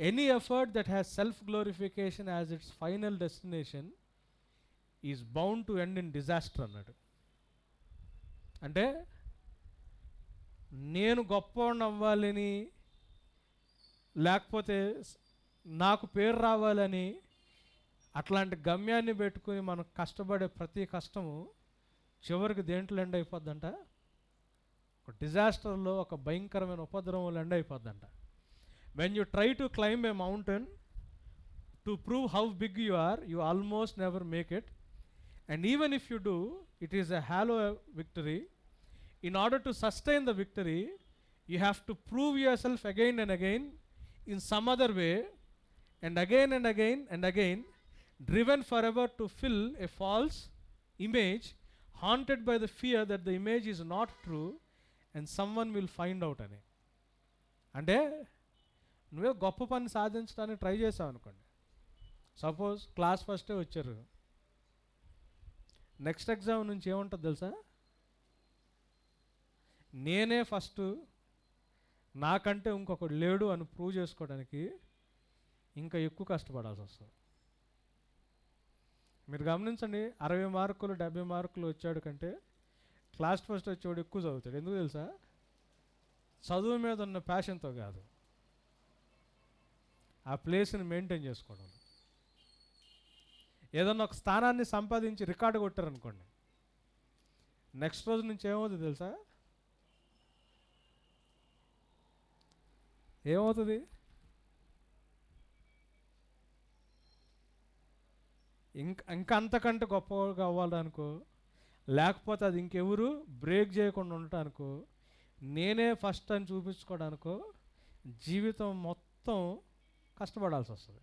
any effort that has self glorification as it's final destination is bound to end in disaster అన్నాడు. అంటే నేను గొప్పవాడిని అవ్వాలని, లేకపోతే నాకు పేరు రావాలని అట్లాంటి గమ్యాన్ని పెట్టుకుని మనం కష్టపడే ప్రతి కష్టము చివరికి దేంట్లో ఎండ్ అయిపోద్దంట? ఒక డిజాస్టర్లో, ఒక భయంకరమైన ఉపద్రవంలో ఎండ్ అయిపోద్దంట. When you try to climb a mountain to prove how big you are, you almost never make it. And even if you do, it is a hollow victory. In order to sustain the victory, you have to prove yourself again and again in some other way, and again and again and again, driven forever to fill a false image, haunted by the fear that the image is not true and someone will find out అని. అంటే నువ్వే గొప్ప పని సాధించడానికి try చేసావు అనుకోండి. Suppose class ఫస్టే వచ్చారు, నెక్స్ట్ ఎగ్జామ్ నుంచి ఏముంటుంది తెలుసా? నేనే ఫస్ట్, నాకంటే ఇంకొకటి లేడు అని ప్రూవ్ చేసుకోవడానికి ఇంకా ఎక్కువ కష్టపడాల్సి వస్తుంది. మీరు గమనించండి, 60 మార్కులు 70 మార్కులు వచ్చాడు కంటే క్లాస్ ఫస్ట్ వచ్చేవాడు ఎక్కువ చదువుతాడు. ఎందుకు తెలుసా? చదువు మీద ఉన్న ప్యాషన్తో కాదు, ఆ ప్లేస్ని మెయింటైన్ చేసుకోవడం. ఏదన్నా ఒక స్థానాన్ని సంపాదించి రికార్డు కొట్టారనుకోండి, నెక్స్ట్ రోజు నుంచి ఏమవుతుంది తెలుసా? ఏమవుతుంది? ఇంకా అంతకంటే గొప్పగా అవ్వాలనుకో, లేకపోతే అది ఇంకెవరు బ్రేక్ చేయకుండా ఉండటానికో, నేనే ఫస్ట్ అని చూపించుకోవడానికో జీవితం మొత్తం కష్టపడాల్సి వస్తుంది.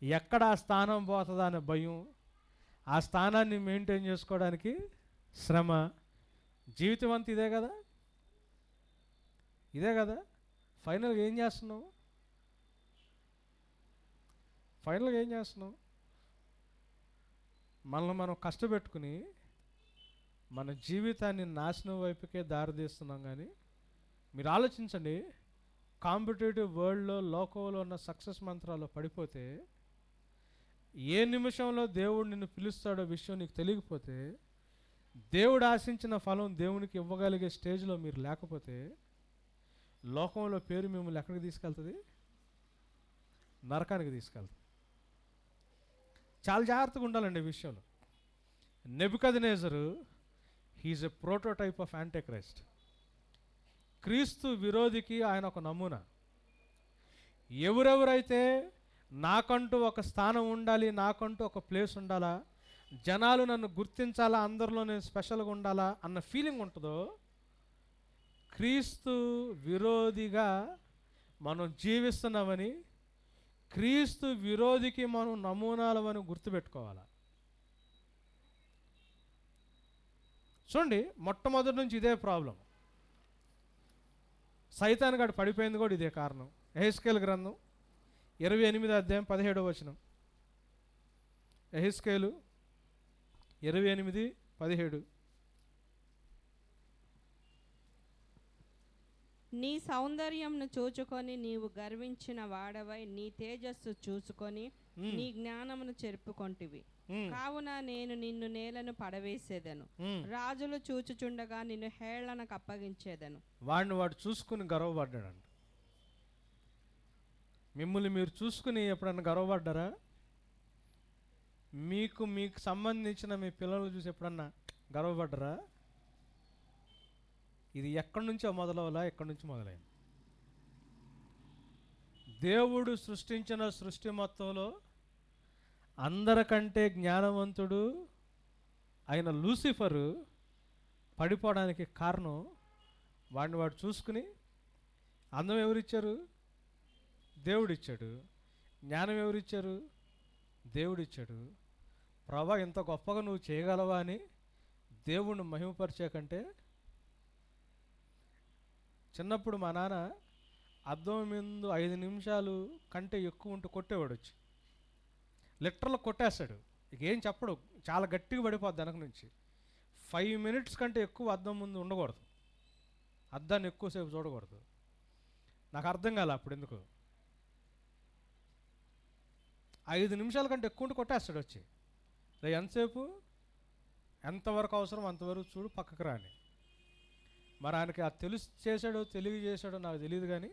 ఎక్కడ ఆ స్థానం పోతుందా అనే భయం, ఆ స్థానాన్ని మెయింటైన్ చేసుకోవడానికి శ్రమ. జీవితం అంతా ఇదే కదా, ఇదే కదా. ఫైనల్గా ఏం చేస్తున్నావు? ఫైనల్గా ఏం చేస్తున్నావు? మనల్ని మనం కష్టపెట్టుకుని మన జీవితాన్ని నాశనం వైపుకే దారితీస్తున్నాం. కానీ మీరు ఆలోచించండి, కాంపిటేటివ్ వరల్డ్లో, లోకంలో ఉన్న సక్సెస్ మంత్రాల్లో పడిపోతే, ఏ నిమిషంలో దేవుడు నిన్ను పిలుస్తాడో విషయం నీకు తెలియకపోతే, దేవుడు ఆశించిన ఫలం దేవునికి ఇవ్వగలిగే స్టేజ్లో మీరు లేకపోతే, లోకంలో పేరు మిమ్మల్ని ఎక్కడికి తీసుకెళ్తుంది? నరకానికి తీసుకెళ్తుంది. చాలా జాగ్రత్తగా ఉండాలండి ఈ విషయంలో. నెబుకద్నెజరు he's a prototype of Antichrist. క్రీస్తు విరోధికి ఆయన ఒక నమూనా. ఎవరెవరైతే నాకంటూ ఒక స్థానం ఉండాలి, నాకంటూ ఒక ప్లేస్ ఉండాలా, జనాలు నన్ను గుర్తించాలా, అందరిలో నేను స్పెషల్గా ఉండాలా అన్న ఫీలింగ్ ఉంటుందో, క్రీస్తు విరోధిగా మనం జీవిస్తున్నామని, క్రీస్తు విరోధికి మనం నమూనాలవని గుర్తుపెట్టుకోవాలి. చూడండి, మొట్టమొదటి నుంచి ఇదే ప్రాబ్లం. సైతాన్ గాడు పడిపోయింది కూడా ఇదే కారణం. యెహెజ్కేలు గ్రంథం 28వ అధ్యాయం 17వ వచనం. యెహెజ్కేలు 28:17. నీ సౌందర్యంను చూచుకొని నీవు గర్వించిన వాడవై నీ తేజస్సు చూసుకొని నీ జ్ఞానమును చెరుపుకొంటివి. కావున నేను నిన్ను నేలను పడవేసేదను, రాజులు చూచుచుండగా నిన్ను హేళనకు అప్పగించేదను. వాడు చూసుకుని గర్వపడ్డాడంట. మిమ్మల్ని మీరు చూసుకుని ఎప్పుడన్నా గర్వపడ్డారా? మీకు సంబంధించిన మీ పిల్లలు చూసి ఎప్పుడన్నా గర్వపడ్డారా? ఇది ఎక్కడి నుంచో మొదలవలా, ఎక్కడి నుంచి మొదలైంది? దేవుడు సృష్టించిన సృష్టి మొత్తంలో అందరికంటే జ్ఞానవంతుడు అయిన లూసిఫరు పడిపోవడానికి కారణం, వాడు చూసుకుని, అందం ఎవరిచ్చారు? దేవుడిచ్చాడు. జ్ఞానం ఎవరిచ్చారు? దేవుడిచ్చాడు. ప్రభా, ఇంత గొప్పగా నువ్వు చేయగలవా అని దేవుణ్ణి మహిమపరిచే కంటే, చిన్నప్పుడు మా నాన్న అద్దం ముందు 5 నిమిషాలు కంటే ఎక్కువ ఉంటే కొట్టేవాడు. వచ్చి లిటరల్గా కొట్టేస్తాడు. ఇక ఏం చెప్పడు, చాలా గట్టిగా పడిపోద్ది వెనక నుంచి. 5 మినిట్స్ కంటే ఎక్కువ అద్దం ముందు ఉండకూడదు, అద్దాన్ని ఎక్కువసేపు చూడకూడదు. నాకు అర్థం కాలే అప్పుడు ఎందుకు. 5 నిమిషాల కంటే ఎక్కువ ఉంటే కొట్టేస్తాడు వచ్చి. ఎంతసేపు, ఎంతవరకు అవసరం అంతవరకు చూడు, పక్కకు రాని. మరి ఆయనకి అది తెలుసు చేశాడో తెలియజేశాడో నాకు తెలియదు. కానీ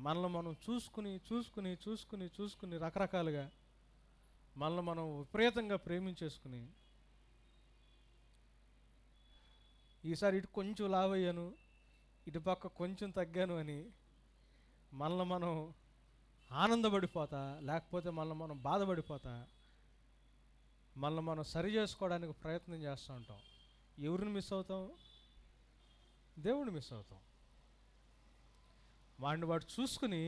మనల్ని మనం చూసుకుని చూసుకుని చూసుకుని చూసుకుని రకరకాలుగా మనల్ని మనం విపరీతంగా ప్రేమించేసుకుని, ఈసారి ఇటు కొంచెం లావయ్యాను, ఇటు పక్క కొంచెం తగ్గాను అని మనల్ని మనం ఆనందపడిపోతా, లేకపోతే మనల్ని మనం బాధపడిపోతా, మనల్ని మనం సరి చేసుకోవడానికి ప్రయత్నం చేస్తూ ఉంటాం. ఎవరిని మిస్ అవుతాం? దేవుడిని మిస్ అవుతాం. వాడు చూసుకుని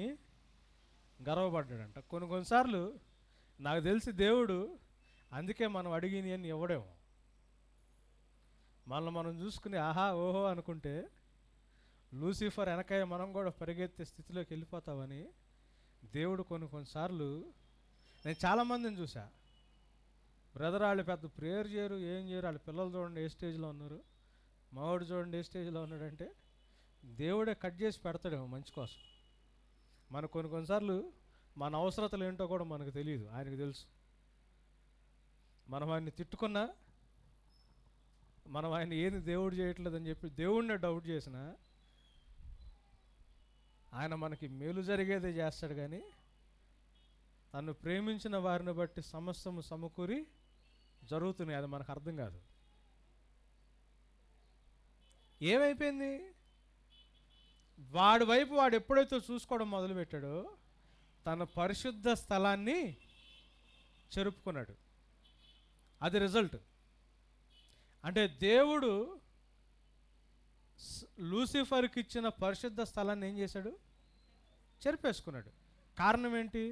గర్వపడ్డాడంట. కొన్నిసార్లు నాకు తెలిసి దేవుడు అందుకే మనం అడిగిని అని ఇవ్వడేమో. మనల్ని మనం చూసుకుని ఆహా ఓహో అనుకుంటే లూసిఫర్ వెనకాయ మనం కూడా పరిగెత్తే స్థితిలోకి వెళ్ళిపోతామని దేవుడు కొన్నిసార్లు, నేను చాలామందిని చూసా, బ్రదర్ వాళ్ళు పెద్ద ప్రేయర్ చేయరు, ఏం చేయరు, వాళ్ళ పిల్లలు చూడండి ఏ స్టేజ్లో ఉన్నారు, మావాడు చూడండి ఏ స్టేజ్లో ఉన్నాడంటే దేవుడే కట్ చేసి పెడతాడేమో మంచి కోసం. మనకు కొన్నిసార్లు మన అవసరతలు ఏంటో కూడా మనకు తెలియదు, ఆయనకు తెలుసు. మనం ఆయన్ని తిట్టుకున్నా, మనం ఆయన ఏది దేవుడు చేయట్లేదని చెప్పి దేవుడినే డౌట్ చేసినా, ఆయన మనకి మేలు జరిగేదే చేస్తాడు. కానీ తను ప్రేమించిన వారిని బట్టి సమస్తము సమకూరి జరుగుతున్నాయి. అది మనకు అర్థం కాదు. ఏమైపోయింది? వాడి వైపు వాడు ఎప్పుడైతే చూసుకోవడం మొదలుపెట్టాడో తన పరిశుద్ధ స్థలాన్ని చెరుపుకున్నాడు. అది రిజల్ట్. అంటే దేవుడు లూసిఫర్కి ఇచ్చిన పరిశుద్ధ స్థలాన్ని ఏం చేశాడు? చెరిపేసుకున్నాడు. కారణం ఏంటి?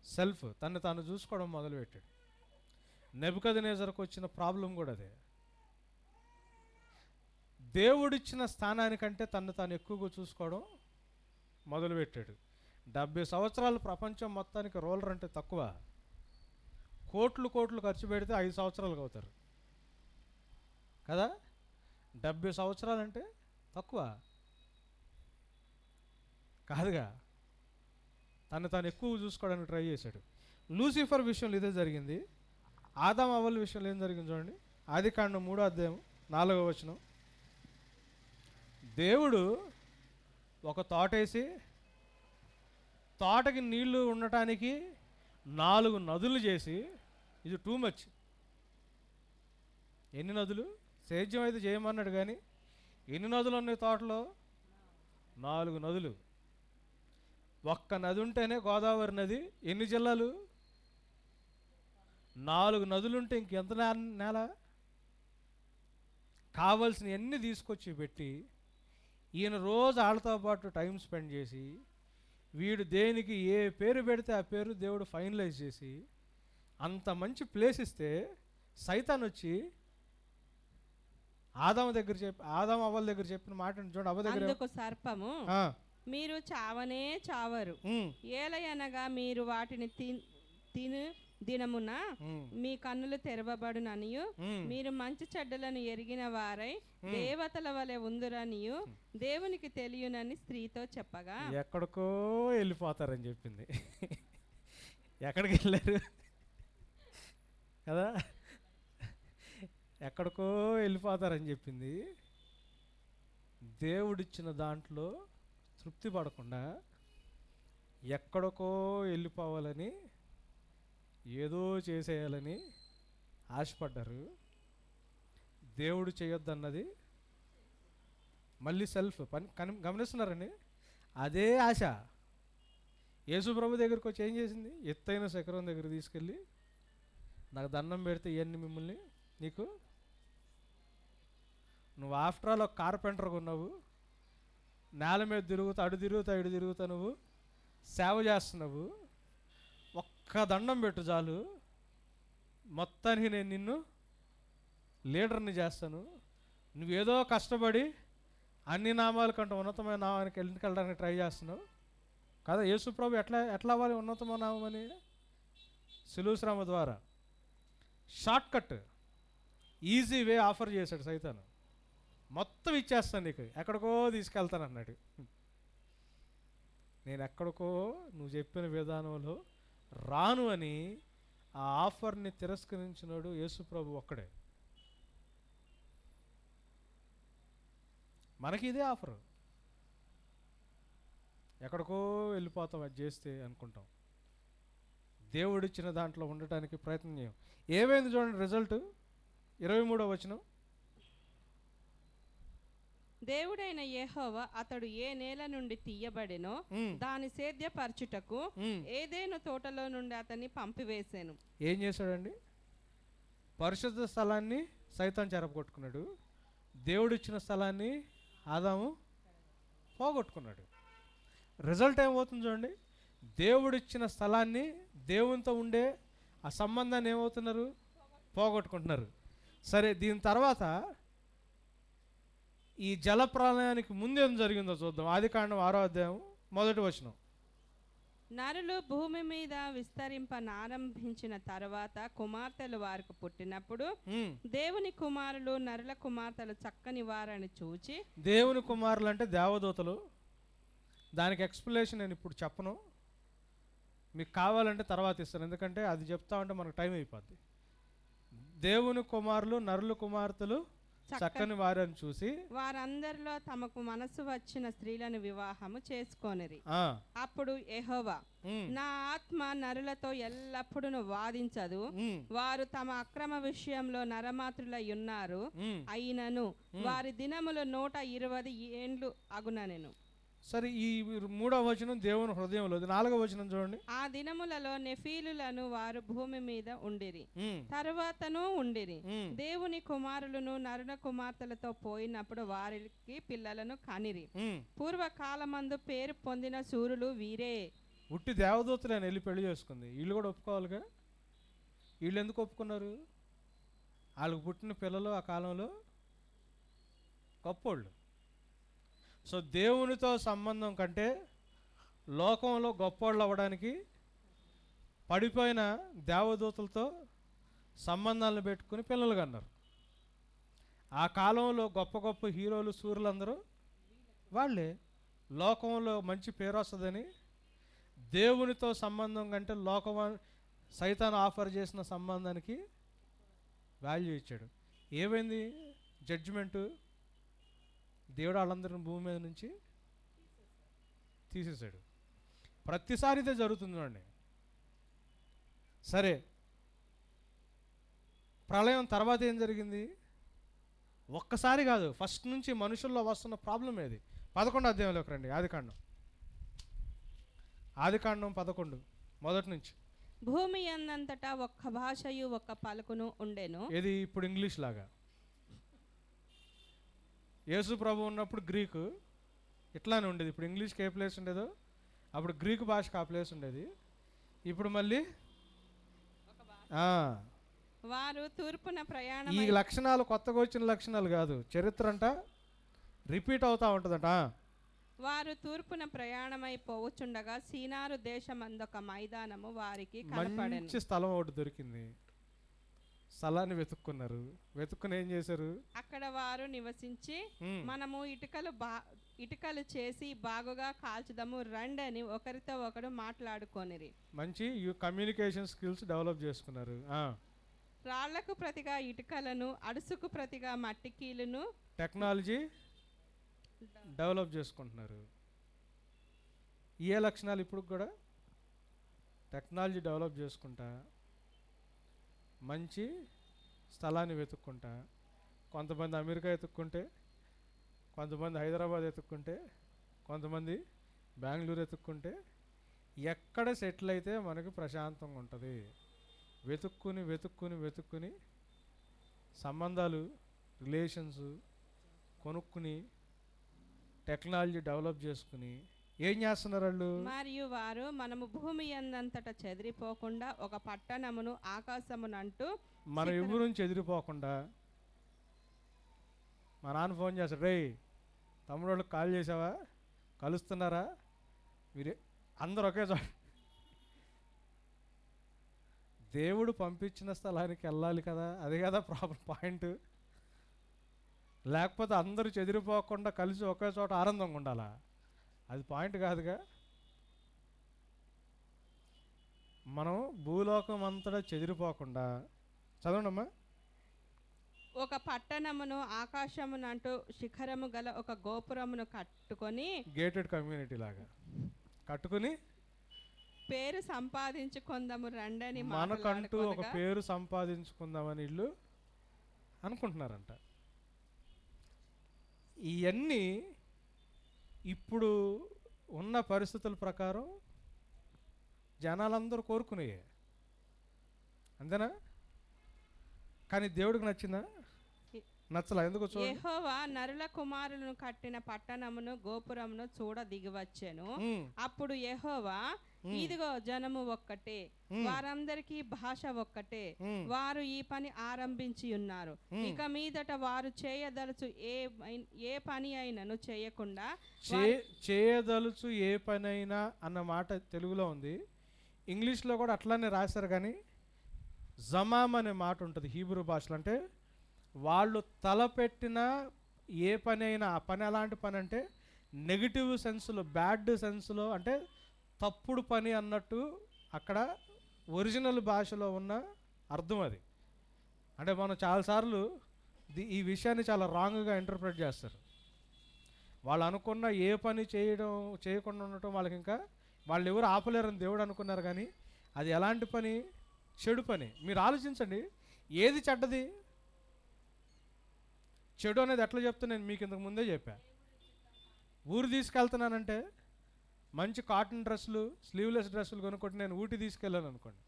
సెల్ఫ్. తను తాను చూసుకోవడం మొదలుపెట్టాడు. నెబుకద్నెజరుకు వచ్చిన ప్రాబ్లం కూడా అదే. దేవుడిచ్చిన స్థానానికంటే తను తాను ఎక్కువగా చూసుకోవడం మొదలుపెట్టాడు. 70 సంవత్సరాలు ప్రపంచం మొత్తానికి రోలర్ అంటే తక్కువ. కోట్లు కోట్లు ఖర్చు పెడితే 5 సంవత్సరాలకు అవుతారు కదా. 70 సంవత్సరాలు అంటే తక్కువ కాదుగా. తను తాను ఎక్కువ చూసుకోవడానికి ట్రై చేశాడు. లూసిఫర్ విషయంలో ఇదే జరిగింది. ఆదాము అవ్వల విషయంలో ఏం జరిగింది చూడండి. ఆదికాండం 3వ అధ్యాయం 4వ వచనం. దేవుడు ఒక తోటేసి తోటకి నీళ్లు ఉండటానికి 4 నదులు చేసి, ఇది టూ మచ్. ఎన్ని నదులు? సేద్యం అయితే చేయమన్నాడు కానీ ఎన్ని నదులు ఉన్నాయి తోటలో? 4 నదులు. ఒక్క నది ఉంటేనే గోదావరి నది. ఎన్ని జిల్లాలు? 4 నదులుంటే ఇంకెంత నేల? కావలసిన ఎన్ని తీసుకొచ్చి పెట్టి ఈయన రోజు వాళ్ళతో పాటు టైం స్పెండ్ చేసి, వీడు దేనికి ఏ పేరు పెడితే ఆ పేరు దేవుడు ఫైనలైజ్ చేసి అంత మంచి ప్లేస్ ఇస్తే సైతాన్ వచ్చి ఆదాము అవ్వల దగ్గర చెప్పిన మాట చూడండి. అవ్వ దగ్గర, అందుకు సర్పము, మీరు చావనే చావరు, ఏలయనగా మీరు వాటిని తిను దినమున మీ కన్నులు తెరవబడుననియు మీరు మంచి చెడ్డలను ఎరిగిన వారై దేవతల వలె ఉందురనియు దేవునికి తెలియనని స్త్రీతో చెప్పగా, ఎక్కడికో వెళ్ళిపోతారని చెప్పింది. ఎక్కడికి వెళ్ళారు కదా? ఎక్కడికో వెళ్ళిపోతారని చెప్పింది. దేవుడిచ్చిన దాంట్లో తృప్తి పడకుండా ఎక్కడికో వెళ్ళిపోవాలని, ఏదో చేసేయాలని ఆశపడ్డారు. దేవుడు చేయొద్దన్నది మళ్ళీ సెల్ఫ్ పని. గమనిస్తున్నారండి? అదే ఆశ యేసు ప్రభు దగ్గరికి వచ్చి ఏం చేసింది? ఎత్తైన శిఖరం దగ్గర తీసుకెళ్ళి, నాకు దండం పెడితే ఇవన్నీ మిమ్మల్ని నీకు, నువ్వు ఆఫ్టర్ ఆల్ ఒక కార్పెంటర్గా ఉన్నావు, నేల మీద తిరుగుతా, అడు తిరుగుతా ఇడు తిరుగుతా, నువ్వు సేవ చేస్తున్నావు, ఒక్క దండం పెట్టు చాలు, మొత్తానికి నేను నిన్ను లీడర్ని చేస్తాను. నువ్వేదో కష్టపడి అన్ని నామాల కంటే ఉన్నతమైన నామానికి వెళ్ళడానికి ట్రై చేస్తున్నావు కదా. యేసు ప్రభు ఎట్లా అవ్వాలి ఉన్నతమైన నామని? సిలువ శ్రమ ద్వారా short cut, easy way offer చేశాడు సైతాను. మొత్తం ఇచ్చేస్తాను నీకు, ఎక్కడికో తీసుకెళ్తాను అన్నాడు. నేను ఎక్కడికో నువ్వు చెప్పిన విధానంలో రాను అని ఆ ఆఫర్ని తిరస్కరించినాడు యేసు ప్రభు ఒక్కడే. మనకి ఇదే ఆఫర్. ఎక్కడికో వెళ్ళిపోతాం అది చేస్తే అనుకుంటాం. దేవుడిచ్చిన దాంట్లో ఉండటానికి ప్రయత్నం చేయం. ఏమైంది చూడండి రిజల్ట్. 23వ వచనం. దేవుడైన యెహోవా అతడు ఏ నేల నుండి తీయబడినో దాని సేద్యపరచుటకు ఏదైనా తోటలో నుండి అతన్ని పంపివేశాను. ఏం చేశాడండి? పరిశుద్ధ స్థలాన్ని సైతాన్ చెరపగొట్టుకున్నాడు. దేవుడిచ్చిన స్థలాన్ని ఆదాము పోగొట్టుకున్నాడు. రిజల్ట్ ఏమవుతుంది చూడండి. దేవుడిచ్చిన స్థలాన్ని, దేవునితో ఉండే ఆ సంబంధాన్ని ఏమవుతున్నారు? పోగొట్టుకుంటున్నారు. సరే, దీని తర్వాత ఈ జల ప్రళయానికి ముందేం జరిగిందో చూద్దాం. ఆదికాండం 6వ అధ్యాయం 1వ వచనం. నరులు భూమి మీద విస్తరింపనారంభించిన తర్వాత కుమార్తెలు వారికి పుట్టినప్పుడు దేవుని కుమారులు నరుల కుమార్తెలు చక్కని వారని చూచి. దేవుని కుమారులు అంటే దేవదూతలు. దానికి ఎక్స్ప్లెనేషన్ నేను ఇప్పుడు చెప్పను, మీకు కావాలంటే తర్వాత ఇస్తాను, ఎందుకంటే అది చెప్తా ఉంటే మనకు టైం అయిపోద్ది. దేవుని కుమారులు నరుల కుమార్తెలు చక్కని వారిని చూసి వారందరిలో తమకు మనసు వచ్చిన స్త్రీలను వివాహము చేసుకొనిరి. ఆ, అప్పుడు యెహోవా, ఉమ్, నా ఆత్మ నరులతో ఎల్లప్పుడూ వాదించదు. ఉమ్, వారు తమ అక్రమ విషయంలో నరమాత్రులై ఉన్నారు. ఉమ్. అయినను వారి దినములు 120 ఏండ్లు అగుననెను. సరే, ఈ 3వ వచనం దేవుని హృదయంలో. 4వ వచనం చూడండి. ఆ దినములలో నెఫీలులను వారు భూమి మీద ఉండిరి, ఉమ్, తరువాతను ఉండిరి. ఉమ్, దేవుని కుమారులను నరుల కుమార్తెలతో పోయినప్పుడు వారికి పిల్లలను కనిరి. ఉమ్. పూర్వకాలమందు పేరు పొందిన శూరులు వీరే. ఉట్టి దేవదూతలు ఆయన వెళ్ళి పెళ్లి చేసుకుంది. వీళ్ళు కూడా ఒప్పుకోవాలిగా. వీళ్ళు ఎందుకు ఒప్పుకున్నారు? వాళ్ళకు పుట్టిన పిల్లలు ఆ కాలంలో గొప్పోళ్ళు. సో దేవునితో సంబంధం కంటే లోకంలో గొప్పోళ్ళు అవ్వడానికి పడిపోయిన దేవదూతలతో సంబంధాలను పెట్టుకుని పిల్లలు కన్నారు. ఆ కాలంలో గొప్ప గొప్ప హీరోలు సూర్యులందరూ వాళ్ళే. లోకంలో మంచి పేరు వస్తుందని దేవునితో సంబంధం కంటే సైతాన్ ఆఫర్ చేసిన సంబంధానికి వాల్యూ ఇచ్చాడు. ఏమైంది? జడ్జిమెంటు. దేవుడు వాళ్ళందరిని భూమి మీద నుంచి తీసేశాడు. ప్రతిసారి ఇదే జరుగుతుంది చూడండి. సరే, ప్రళయం తర్వాత ఏం జరిగింది? ఒక్కసారి కాదు, ఫస్ట్ నుంచి మనుషుల్లో వస్తున్న ప్రాబ్లం ఏది? 11వ అధ్యాయంలోకి రండి. ఆదికాండం 11 మొదటి నుంచి. భూమి యందంతటా ఒక్క భాషయు ఒక్క పలుకును ఉండెను. ఏది? ఇప్పుడు ఇంగ్లీష్ లాగా. యేసు ప్రభు ఉన్నప్పుడు గ్రీకు ఇట్లానే ఉండేది. ఇప్పుడు ఇంగ్లీష్కి ఏ ప్లేస్ ఉండేదో అప్పుడు గ్రీకు భాషకు ఆ ప్లేస్ ఉండేది. ఇప్పుడు మళ్ళీ వారు తూర్పున ప్రయాణం. ఈ లక్షణాలు కొత్తగా వచ్చిన లక్షణాలు కాదు, చరిత్ర అంట రిపీట్ అవుతా ఉంటుందట. వారు తూర్పున ప్రయాణమై పోవచుండగా సీనారు దేశమందొక మైదానము వారికి కనపడెను. మంచి స్థలం ఒకటి దొరికింది. స్థలాన్ని వెతుక్కున్నారు. వెతుక్కుని ఏం చేశారు? అక్కడ వారు నివసించి, మనము ఇటుకలు చేసి బాగుగా కాల్చుదాము రండి అని ఒకరితో ఒకరు మాట్లాడుకొనిరి. మంచి కమ్యూనికేషన్ స్కిల్స్ డెవలప్ చేసుకున్నారు. రాళ్లకు ప్రతిగా ఇటుకలను, అడుసుకు ప్రతిగా మట్టి కీలును టెక్నాలజీ డెవలప్ చేసుకుంటున్నారు. ఏ లక్షణాలు ఇప్పుడు కూడా టెక్నాలజీ డెవలప్ చేసుకుంటా, మంచి స్థలాన్ని వెతుక్కుంటా, కొంతమంది అమెరికా వెతుక్కుంటే, కొంతమంది హైదరాబాద్ వెతుక్కుంటే, కొంతమంది బెంగళూరు వెతుక్కుంటే, ఎక్కడ సెటిల్ అయితే మనకి ప్రశాంతంగా ఉంటుంది. వెతుక్కుని వెతుక్కుని వెతుక్కుని సంబంధాలు, రిలేషన్స్ కొనుక్కుని టెక్నాలజీ డెవలప్ చేసుకుని ఏం చేస్తున్నారు వాళ్ళు? మరియు వారు మనము భూమి యందంతట చెదిరిపోకుండా ఒక పట్టణమును ఆకాశమునంటూ. మనం ఎవరు నుంచి చెదిరిపోకుండా మా నాన్న ఫోన్ చేస్తాడు, రే తమ్ముడు వాళ్ళకి కాల్ చేసావా, కలుస్తున్నారా, మీరే అందరు ఒకే చోట. దేవుడు పంపించిన స్థలానికి వెళ్ళాలి కదా, అదే కదా పాయింట్. లేకపోతే అందరూ చెదిరిపోకుండా కలిసి ఒకే చోట ఆనందంగా ఉండాలా? అది పాయింట్ కాదుగా. మనం భూలోకం అంతటా చెదిరిపోకుండా, చదవండమ్మా. ఒక పట్టణమును ఆకాశమునంటూ శిఖరము గల ఒక గోపురమును కట్టుకొని, గేటెడ్ కమ్యూనిటీ లాగా కట్టుకుని పేరు సంపాదించుకుందాము రండని, మనకంటూ ఒక పేరు సంపాదించుకుందామని ఇల్లు అనుకుంటున్నారంట. ఇవన్నీ ఇప్పుడు ఉన్న పరిస్థితుల ప్రకారం జనాలందరూ కోరుకునేయే, అంతేనా? కానీ దేవుడికి నచ్చిందా? నచ్చలా. ఎందుకు? యెహోవా నరుల కుమారులను కట్టిన పట్టణమును గోపురమును చూడ దిగివచ్చెను. అప్పుడు యెహోవా, ఇదిగో జనము ఒక్కటే, వారందరికీ భాష ఒక్కటే, వారు ఈ పని ఆరంభించి ఉన్నారు. ఇక మీదట వారు చేయదలుచు ఏ పని అయినను చేయకుండా. చేయదలుచు ఏ పని అయినా అన్న మాట తెలుగులో ఉంది, ఇంగ్లీష్లో కూడా అట్లానే రాశారు. కానీ జమామ్ అనే మాట ఉంటుంది హీబ్రూ భాషలో. అంటే వాళ్ళు తలపెట్టిన ఏ పని అయినా, ఆ పని ఎలాంటి పని అంటే నెగిటివ్ సెన్స్లో, బ్యాడ్ సెన్స్లో, అంటే తప్పుడు పని అన్నట్టు అక్కడ ఒరిజినల్ భాషలో ఉన్న అర్థం అది. అంటే మనం చాలాసార్లు ఈ విషయాన్ని చాలా రాంగ్గా ఇంటర్ప్రిట్ చేస్తారు. వాళ్ళు అనుకున్న ఏ పని చేయకుండా ఉండటం వాళ్ళకి, ఇంకా వాళ్ళు ఎవరు ఆపలేరని దేవుడు అనుకున్నారు. కానీ అది ఎలాంటి పని? చెడు పని. మీరు ఆలోచించండి, ఏది చెడ్డది? చెడు అనేది ఎట్లా చెప్తా? నేను మీకు ఇంతకు ముందే చెప్పా. ఊరు తీసుకెళ్తున్నానంటే మంచి కాటన్ డ్రెస్సులు, స్లీవ్లెస్ డ్రెస్సులు కొనుక్కుంటే నేను ఊటీ తీసుకెళ్ళాను అనుకోండి,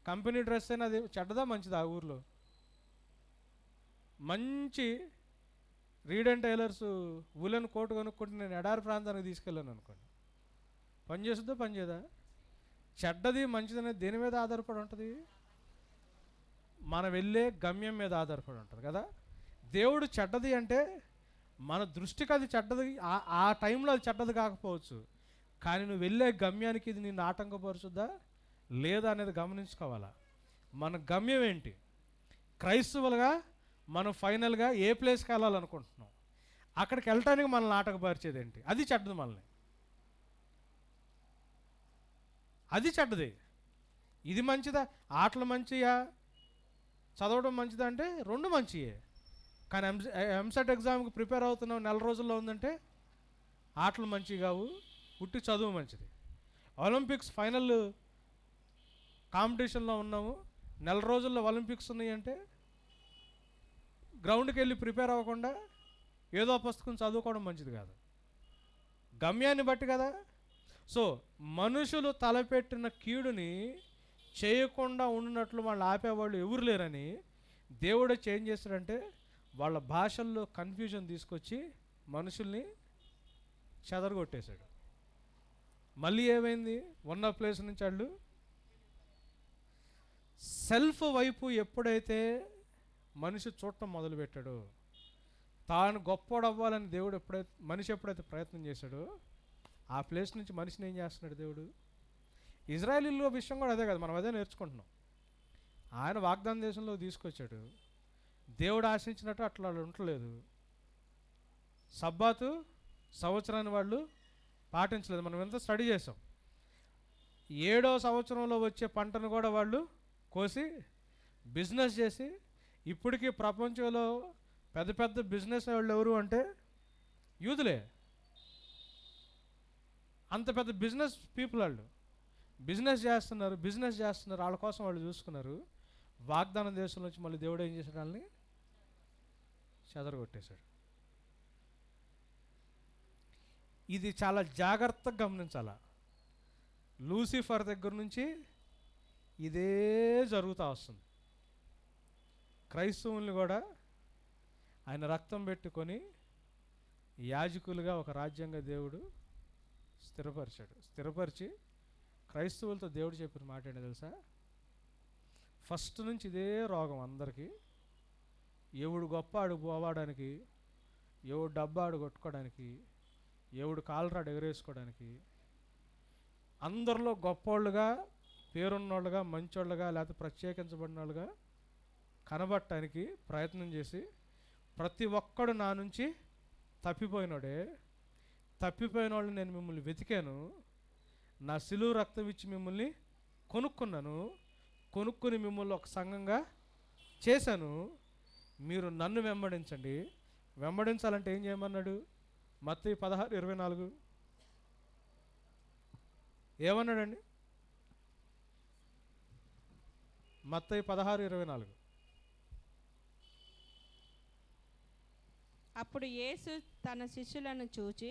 కంపెనీ డ్రెస్ అయినా అది చెడ్డదా మంచిదా? ఆ ఊర్లో మంచి Reid and Taylors woollen coat కొనుక్కుంటే నేను ఎడారి ప్రాంతానికి తీసుకెళ్ళాను అనుకోండి, పని చేస్తుందో పని చేయదా? చెడ్డది మంచిది అనేది దేని మీద ఆధారపడి ఉంటుంది? మనం వెళ్ళే గమ్యం మీద ఆధారపడి ఉంటుంది కదా. దేవుడు చెడ్డది అంటే మన దృష్టికి అది చెడ్డది, ఆ టైంలో అది చెడ్డది కాకపోవచ్చు, కానీ నువ్వు వెళ్ళే గమ్యానికి ఇది నిన్ను ఆటంకపరుచుద్దా లేదా అనేది గమనించుకోవాలా. మన గమ్యం ఏంటి? క్రైస్తవులుగా మనం ఫైనల్గా ఏ ప్లేస్కి వెళ్ళాలనుకుంటున్నాం, అక్కడికి వెళ్ళటానికి మనల్ని ఆటంకపరిచేది ఏంటి? అది చెడ్డది. మనల్ని అది చెడ్డది. ఇది మంచిదా? ఆటలు మంచియా, చదవడం మంచిదా అంటే రెండు మంచియే. కానీ ఎంసెట్ ఎగ్జామ్కి ప్రిపేర్ అవుతున్నాం, 4 రోజుల్లో ఉందంటే ఆటలు మంచివి కావు, ఉట్టి చదువు మంచిది. ఒలింపిక్స్ ఫైనల్ కాంపిటీషన్లో ఉన్నాము, 4 రోజుల్లో ఒలింపిక్స్ ఉన్నాయి అంటే గ్రౌండ్కి వెళ్ళి ప్రిపేర్ అవ్వకుండా ఏదో పుస్తకం చదువుకోవడం మంచిది కాదు. గమ్యాన్ని బట్టి కదా. సో మనుషులు తలపెట్టిన కీడుని చేయకుండా ఉన్నట్లు వాళ్ళు ఆపేవాళ్ళు ఎవరు లేరని దేవుడే చేంజ్ చేస్తాడంటే వాళ్ళ భాషల్లో కన్ఫ్యూజన్ తీసుకొచ్చి మనుషుల్ని చెదరగొట్టేశాడు. మళ్ళీ ఏమైంది? ఉన్న ప్లేస్ నుంచి వాళ్ళు సెల్ఫ్ వైపు ఎప్పుడైతే మనిషి చూడటం మొదలుపెట్టాడో, తాను గొప్పడవ్వాలని దేవుడు మనిషి ఎప్పుడైతే ప్రయత్నం చేశాడో, ఆ ప్లేస్ నుంచి మనిషిని ఏం చేస్తున్నాడు దేవుడు? ఇజ్రాయేలీల విషయం కూడా అదే కదా, మనం అదే నేర్చుకుంటున్నాం. ఆయన వాగ్దాన దేశంలో తీసుకొచ్చాడు, దేవుడు ఆశించినట్టు అట్లా వాళ్ళు ఉండలేదు. సబ్బాతు సంవత్సరాన్ని వాళ్ళు పాటించలేదు. మనం ఎంత స్టడీ చేసాం. 7వ సంవత్సరంలో వచ్చే పంటను కూడా వాళ్ళు కోసి బిజినెస్ చేసి, ఇప్పటికీ ప్రపంచంలో పెద్ద పెద్ద బిజినెస్ వాళ్ళు ఎవరు అంటే యూదులే. అంత పెద్ద బిజినెస్ పీపుల్ వాళ్ళు బిజినెస్ చేస్తున్నారు. వాళ్ళ కోసం వాళ్ళు చూసుకున్నారు. వాగ్దాన దేశం నుంచి మళ్ళీ దేవుడు ఏం చేశాడు? వాళ్ళని చెదరగొట్టేశాడు. ఇది చాలా జాగ్రత్తగా గమనించాల. లూసిఫర్ దగ్గర నుంచి ఇదే జరుగుతూ వస్తుంది. క్రైస్తవుల్ని కూడా ఆయన రక్తం పెట్టుకొని యాజకులుగా ఒక రాజ్యంగా దేవుడు స్థిరపరిచి క్రైస్తవులతో దేవుడు చెప్పిన మాట ఏంటో తెలుసా? ఫస్ట్ నుంచి ఇదే రోగం అందరికీ. ఎవడు గొప్ప ఆడు పోవడానికి, ఎవడు డబ్బా ఆడు కొట్టుకోవడానికి, ఎవడు కాలరాడు ఎగరేసుకోవడానికి, అందరిలో గొప్పోళ్ళుగా, పేరున్నోళ్ళుగా, మంచోళ్ళుగా, లేకపోతే ప్రత్యేకించబడిన వాళ్ళుగా కనబడటానికి ప్రయత్నం చేసి ప్రతి ఒక్కడు నా నుంచి తప్పిపోయిన వాళ్ళు నేను మిమ్మల్ని వెతికాను, నా సిలువ రక్తం ఇచ్చి మిమ్మల్ని కొనుక్కుని మిమ్మల్ని ఒక సంఘంగా చేశాను, మీరు నన్ను వెంబడించండి. వెంబడించాలంటే ఏం చేయమన్నాడు? మత్తయి 16:24 ఏమన్నాడండి? మత్తయి 16:24. అప్పుడు యేసు తన శిష్యులను చూచి,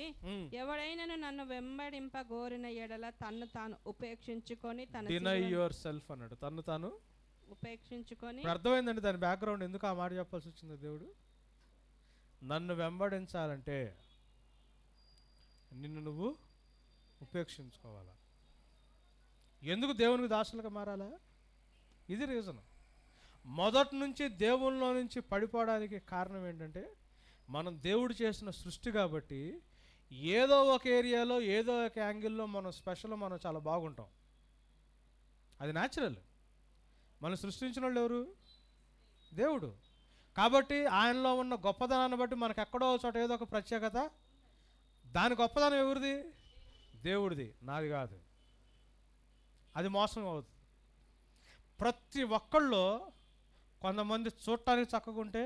ఎవడైనను నన్ను వెంబడింపగోరిన ఎడల తన్ను తాను ఉపేక్షించుకొని డినై యువర్ సెల్ఫ్ అన్నాడు. తన్ను తాను ఉపేక్షించుకొని. అర్థమైందండి దాని బ్యాక్గ్రౌండ్, ఎందుకు ఆ మాట చెప్పాల్సి వచ్చింది? దేవుడు నన్ను వెంబడించాలంటే నిన్ను నువ్వు ఉపేక్షించుకోవాలా. ఎందుకు దేవునికి దాసులుగా మారాలా? ఇది రీజన్. మొదటి నుంచి దేవుళ్ళలో నుంచి పడిపోవడానికి కారణం ఏంటంటే, మనం దేవుడు చేసిన సృష్టి కాబట్టి ఏదో ఒక ఏరియాలో ఏదో ఒక యాంగిల్లో మనం స్పెషల్, మనం చాలా బాగుంటాం. అది న్యాచురల్. మనం సృష్టించిన వాళ్ళు ఎవరు? దేవుడు. కాబట్టి ఆయనలో ఉన్న గొప్పదనాన్ని బట్టి మనకు ఎక్కడో చోట ఏదో ఒక ప్రత్యేకత. దాని గొప్పదనం ఎవరిది? దేవుడిది, నాది కాదు. అది మోసం అవుతుంది. ప్రతి ఒక్కళ్ళలో కొంతమంది చూడటానికి చక్కగా ఉంటే,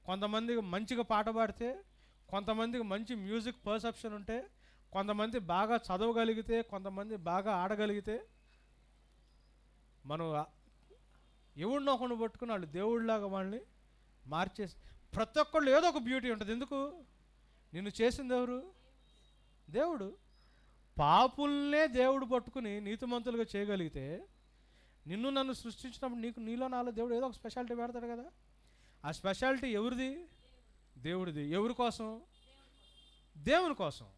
కొంతమందికి మంచిగా పాట పాడితే, కొంతమందికి మంచి మ్యూజిక్ పర్సెప్షన్ ఉంటే, కొంతమంది బాగా చదవగలిగితే, కొంతమంది బాగా ఆడగలిగితే, మనం ఎవడినో ఒకడిని పట్టుకుని వాళ్ళు దేవుడిలాగా వాళ్ళని మార్చేసి, ప్రతి ఒక్కళ్ళు ఏదో ఒక బ్యూటీ ఉంటుంది. ఎందుకు? నిన్ను చేసింది ఎవరు? దేవుడు. పాపుల్నే దేవుడు పట్టుకుని నీతిమంతులుగా చేయగలిగితే, నిన్ను నన్ను సృష్టించినప్పుడు నీలో నాలో దేవుడు ఏదో ఒక స్పెషాలిటీ పెడతాడు కదా. ఆ స్పెషాలిటీ ఎవరిది? దేవుడిది. ఎవరి కోసం? దేవుని కోసం.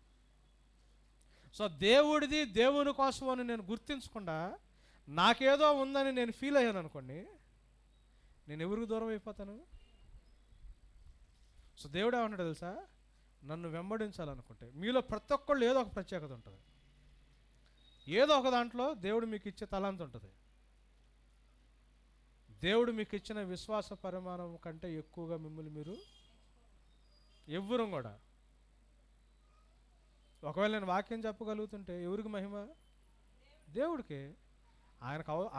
సో దేవుడిది దేవుని కోసం అని నేను గుర్తించకుండా నాకేదో ఉందని నేను ఫీల్ అయ్యాను అనుకోండి, నేను ఎవరికి దూరం అయిపోతాను? సో దేవుడు ఏమన్నాడు తెలుసా? నన్ను వెంబడించాలనుకుంటే మీలో ప్రతి ఒక్కళ్ళు ఏదో ఒక ప్రత్యేకత ఉంటుంది. ఏదో ఒక దాంట్లో దేవుడు మీకు ఇచ్చే తలాంత ఉంటుంది. దేవుడు మీకు ఇచ్చిన విశ్వాస పరిమాణం కంటే ఎక్కువగా మిమ్మల్ని మీరు ఎవ్వరం కూడా. ఒకవేళ నేను వాక్యం చెప్పగలుగుతుంటే ఎవరికి మహిమ? దేవుడికి.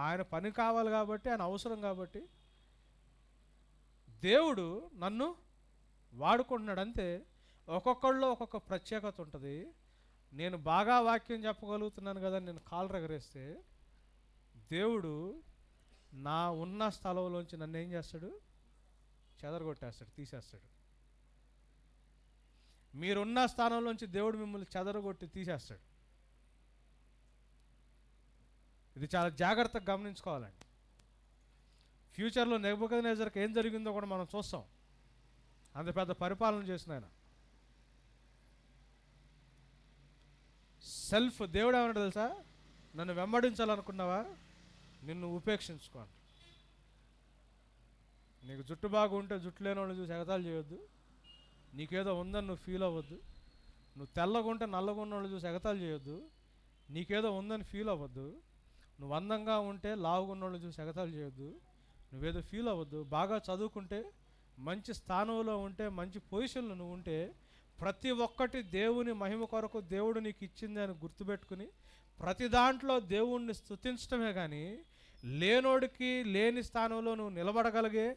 ఆయన పని కావాలి కాబట్టి, ఆయన అవసరం కాబట్టి దేవుడు నన్ను వాడుకుంటున్నాడు. అంతే. ఒక్కొక్కళ్ళు ఒక్కొక్క ప్రత్యేకత ఉంటుంది. నేను బాగా వాక్యం చెప్పగలుగుతున్నాను కదా, నేను కాలు రగరేస్తే దేవుడు నా ఉన్న స్థలంలోంచి నన్ను ఏం చేస్తాడు? చెదరగొట్టేస్తాడు, తీసేస్తాడు. మీరున్న స్థానంలోంచి దేవుడు మిమ్మల్ని చెదరగొట్టి తీసేస్తాడు. ఇది చాలా జాగ్రత్తగా గమనించుకోవాలండి. ఫ్యూచర్లో నెబుకద్నెజర్కి ఏం జరిగిందో కూడా మనం చూస్తాం. అంత పెద్ద పరిపాలన చేసిన ఆయన. సెల్ఫ్. దేవుడు ఏమన్నాడు తెలుసా? నన్ను వెంబడించాలనుకున్నావా? నిన్ను ఉపేక్షించుకోండి. నీకు జుట్టు బాగా ఉంటే జుట్టు లేని వాళ్ళు చూసి ఎగతాళి చేయొద్దు. నీకేదో ఉందని నువ్వు ఫీల్ అవ్వద్దు. నువ్వు తెల్లగా ఉంటే నల్లగా ఉన్న వాళ్ళు చూసి ఎగతాళి చేయొద్దు. నీకేదో ఉందని ఫీల్ అవ్వద్దు. నువ్వు అందంగా ఉంటే లావుగా ఉన్న వాళ్ళు చూసి ఎగతాళి చేయొద్దు. నువ్వేదో ఫీల్ అవ్వద్దు. బాగా చదువుకుంటే, మంచి స్థానంలో ఉంటే, మంచి పొజిషన్లో నువ్వు ఉంటే, ప్రతి ఒక్కటి దేవుని మహిమ కొరకు దేవుడు నీకు ఇచ్చింది అని గుర్తుపెట్టుకుని ప్రతి దాంట్లో దేవుణ్ణి స్తుతించడమే కానీ, లేనోడికి లేని స్థానంలో నువ్వు నిలబడగలిగే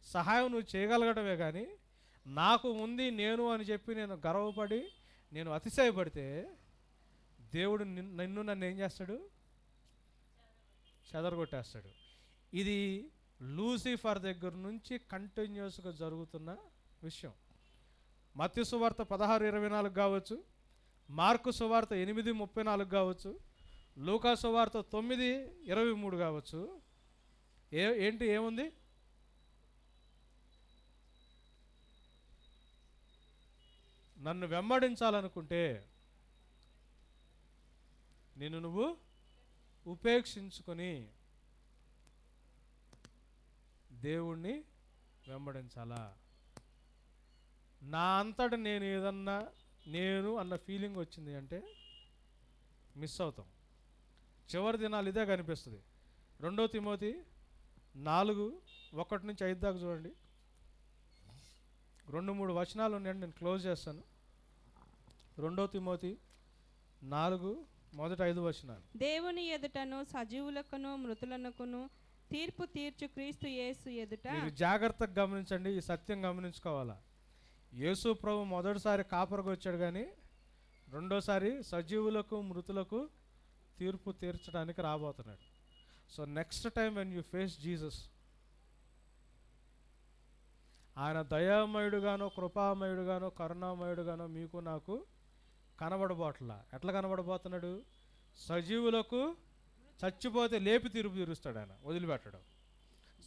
సహాయం నువ్వు చేయగలగడమే కానీ, నాకు ఉంది నేను అని చెప్పి నేను గర్వపడి నేను అతిశయపడితే దేవుడు నన్ను ఏం చేస్తాడు? చెదరగొట్టేస్తాడు. ఇది లూసిఫర్ దగ్గర నుంచి కంటిన్యూస్గా జరుగుతున్న విషయం. మత్తయి సువార్త 16:24 కావచ్చు, మార్కు సువార్త 8:34 కావచ్చు, లూకా సువార్త 9:23 కావచ్చు. ఏముంది? నన్ను వెంబడించాలనుకుంటే నిన్ను నువ్వు ఉపేక్షించుకొని దేవుణ్ణి వెంబడించాలా. నా అంతట నేను ఏదన్నా నేను అన్న ఫీలింగ్ వచ్చింది అంటే మిస్ అవుతాం. చివరి దినాలు ఇదే కనిపిస్తుంది. 2 తిమోతి 4:1-5 దాకా చూడండి. 2-3 వచనాలు ఉన్నాయండి, నేను క్లోజ్ చేస్తాను. 2 తిమోతి 4:1-5 దేవుని ఎదుటను సజీవులకును మృతులకును తీర్పు తీర్చు క్రీస్తు యేసు ఎదుట. మీరు జాగ్రత్తగా గమనించండి, ఈ సత్యం గమనించుకోవాలా. యేసు ప్రభు మొదటిసారి కాపరికి వచ్చాడు కానీ రెండోసారి సజీవులకు మృతులకు తీర్పు తీర్చడానికి రాబోతున్నాడు. So next time when you face Jesus, ఆయన దయామయుడుగానో కృపామయుడుగానో కరుణామయుడుగానో మీకు నాకు కనబడబోట్లా. ఎట్లా కనబడబోతున్నాడు? సజీవులకు చచ్చిపోతే లేపి తీర్పు తీరుస్తాడు ఆయన, వదిలిపెట్టడం.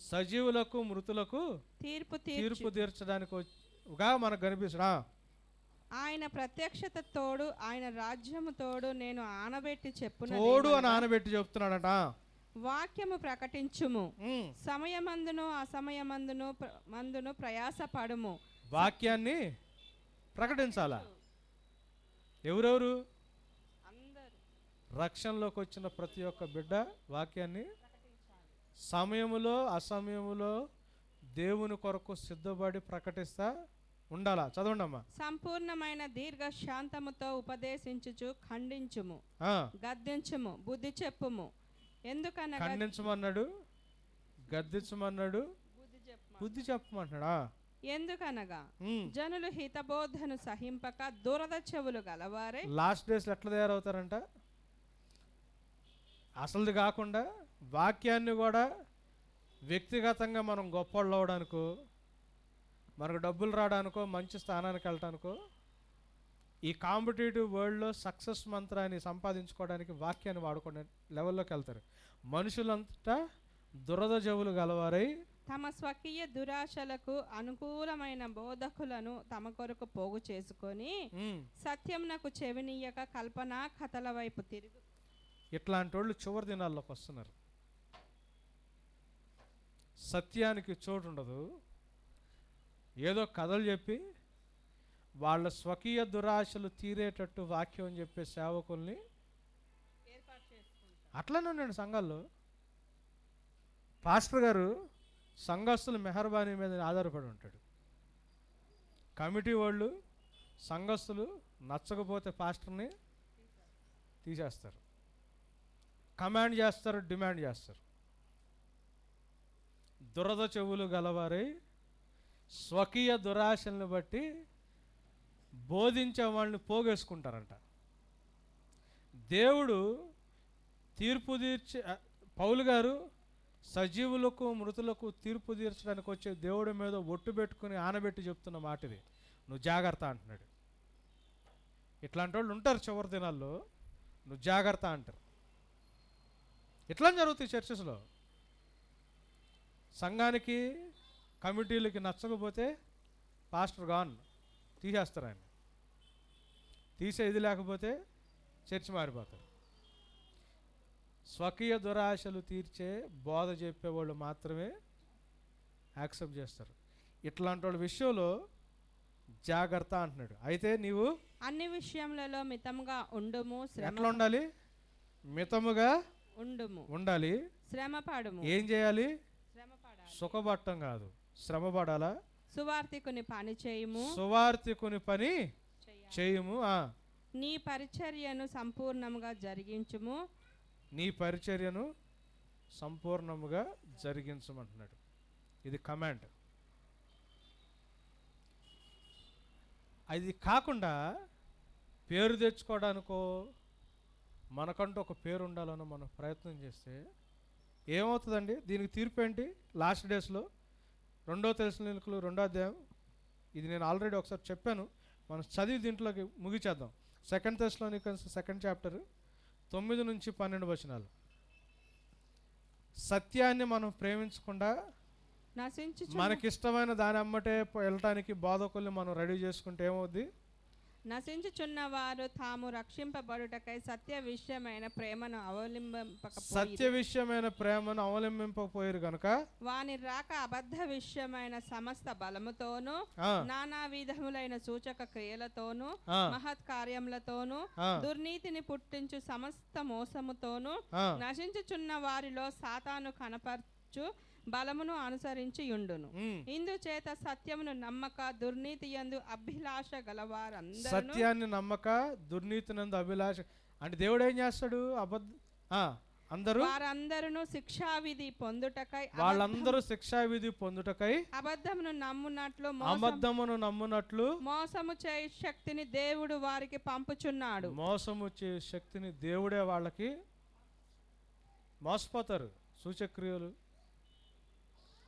సజీవులకు మృతులకు తీర్పు తీర్చడానికిగా మనకు కనిపిస్తున్నా. ఆయన ప్రత్యక్షత తోడు, ఆయన రాజ్యము తోడు నేను ఆనబెట్టి చెప్తున్నాడట. వాక్యము ప్రకటించుము, సమయమందును అసమయమందును ప్రయాసపడుము. వాక్యాన్ని ప్రకటించాలా? ఎవరెవరు? రక్షణలోకి వచ్చిన ప్రతి ఒక్క బిడ్డ వాక్యాన్ని సమయములో అసమయములో దేవుని కొరకు సిద్ధపడి ప్రకటిస్తా ఉండాలా. చదవండి అమ్మా. సంపూర్ణమైన దీర్ఘ శాంతముతో ఉపదేశించుచు ఖండించుము, గద్దించుము, బుద్ధి చెప్పుము. ఎందుకనగా ఖండించమన్నాడు, గద్దించమన్నాడు, బుద్ధి చెప్పమంటున్నాడా? ఎందుకనగా జనులు హితబోధను సహింపక దురద చెవులు గలవారే. లాస్ట్ డేస్లో ఎట్లా తయారవుతారంట? అసలుది కాకుండా వాక్యాన్ని కూడా వ్యక్తిగతంగా మనం గొప్పవాళ్ళు అవడానికో, మనకు డబ్బులు రావడానికో, మంచి స్థానానికి వెళ్ళటానికో, ఈ కాంపిటేటివ్ వరల్డ్లో సక్సెస్ మంత్రాన్ని సంపాదించుకోవడానికి వాక్యాన్ని వాడుకునే లెవెల్లోకి వెళ్తారు. మనుషులంతా దురద చెవులు గలవారై తమ స్వకీయ దురాశలకు అనుకూలమైన బోధకులను తమ కొరకు పోగు చేసుకొని సత్యంనకు చెవినీయక కల్పనా కథల వైపు తిరుగు. ఇట్లాంటి వాళ్ళు చివరి దినాల్లోకి వస్తున్నారు. సత్యానికి చోటు ఉండదు. ఏదో కథలు చెప్పి వాళ్ళ స్వకీయ దురాశలు తీరేటట్టు వాక్యం చెప్పే సేవకుల్ని అట్లనే ఉన్నాడు సంఘాల్లో. పాస్టర్ గారు సంఘస్థుల మెహర్బానీ మీద ఆధారపడి ఉంటాడు. కమిటీ వాళ్ళు సంఘస్థులు నచ్చకపోతే పాస్టర్ని తీసేస్తారు, కమాండ్ చేస్తారు, డిమాండ్ చేస్తారు. దురద చెవులు గలవారై స్వకీయ దురాశలను బట్టి బోధించే వాళ్ళని పోగేసుకుంటారంట. దేవుడు తీర్పు తీర్చే పౌలు గారు సజీవులకు మృతులకు తీర్పు తీర్చడానికి వచ్చే దేవుడి మీద ఒట్టు పెట్టుకుని ఆనబెట్టి చెప్తున్న మాట ఇది. నువ్వు జాగ్రత్త అంటున్నాడు. ఇట్లాంటి వాళ్ళు ఉంటారు చివరి దినాల్లో. నువ్వు జాగ్రత్త అంటారు. ఇట్లా జరుగుతాయి చర్చెస్లో. సంఘానికి కమిటీలకి నచ్చకపోతే పాస్టర్ గాన్ తీసేస్తారు. ఆయన తీసేది లేకపోతే చర్చి మారిపోతారు. స్వకీయ దురాశలు తీర్చే బోధ చెప్పేవాళ్ళు మాత్రమే యాక్సెప్ట్ చేస్తారు. ఇట్లాంటి వాళ్ళ విషయంలో జాగ్రత్త అంటున్నాడు. అయితే నీవు అన్ని విషయములలో మితముగా ఉండుము. ఎట్లా ఉండాలి? మితముగా ఉండాలి. శ్రమపడుము. ఏం చేయాలి? సుఖపడటం కాదు, శ్రమ పడాలా. సువార్తికుని పని చేయుము. సువార్తికుని పని చేయుము. నీ పరిచర్యను సంపూర్ణముగా జరిగించుము. నీ పరిచర్యను సంపూర్ణముగా జరిగించమంటున్నాడు. ఇది కమాండ్. అది కాకుండా పేరు తెచ్చుకోవడానికో మనకంటూ ఒక పేరు ఉండాలనో మనం ప్రయత్నం చేస్తే ఏమవుతుందండి? దీనికి తీర్పు ఏంటి? లాస్ట్ డేస్లో 2 తెస్సలోనికీయులు 2వ అధ్యాయం, ఇది నేను ఆల్రెడీ ఒకసారి చెప్పాను, మనం చదివి దీంట్లోకి ముగిచేద్దాం. 2 తెస్సలోనికన్స్ 2వ చాప్టర్ 9 నుంచి 12 వచనాలు. సత్యాన్ని మనం ప్రేమించకుండా మనకిష్టమైన దాని అమ్మటే వెళ్ళటానికి బోధకుల్ని మనం రెడీ చేసుకుంటే ఏమవుద్ది? నశించుచున్న వారు తాము రక్షింపబడుటకై సత్య విషయమైన ప్రేమను అవలంబింపకపోయారు గనుక వాని రాక అబద్ధ విషయమైన సమస్త బలముతోను నానా విధములైన సూచక క్రియలతోను మహత్ కార్యములతోను దుర్నీతిని పుట్టించు సమస్త మోసముతోను నశించుచున్న వారిలో సాతాను కనపరచు బలమును అనుసరించి యుండును. ఇందుచేత సత్యమును నమ్మక దుర్నీతి యందు అభిలాష గలవారందరూ, సత్యాన్ని నమ్మక దుర్నీతి నందు అభిలాష అంటే దేవుడు ఏం చేస్తాడు? వారందరూ శిక్షావిధి పొందుటకై, వాళ్ళందరూ శిక్షావిధి పొందుటకై అబద్ధమును నమ్మునట్లు మోసము చేయ శక్తిని దేవుడు వారికి పంపుచున్నాడు. మోసము చేయ శక్తిని దేవుడే వాళ్ళకి మోసపోతారు. సూచక్రియలు,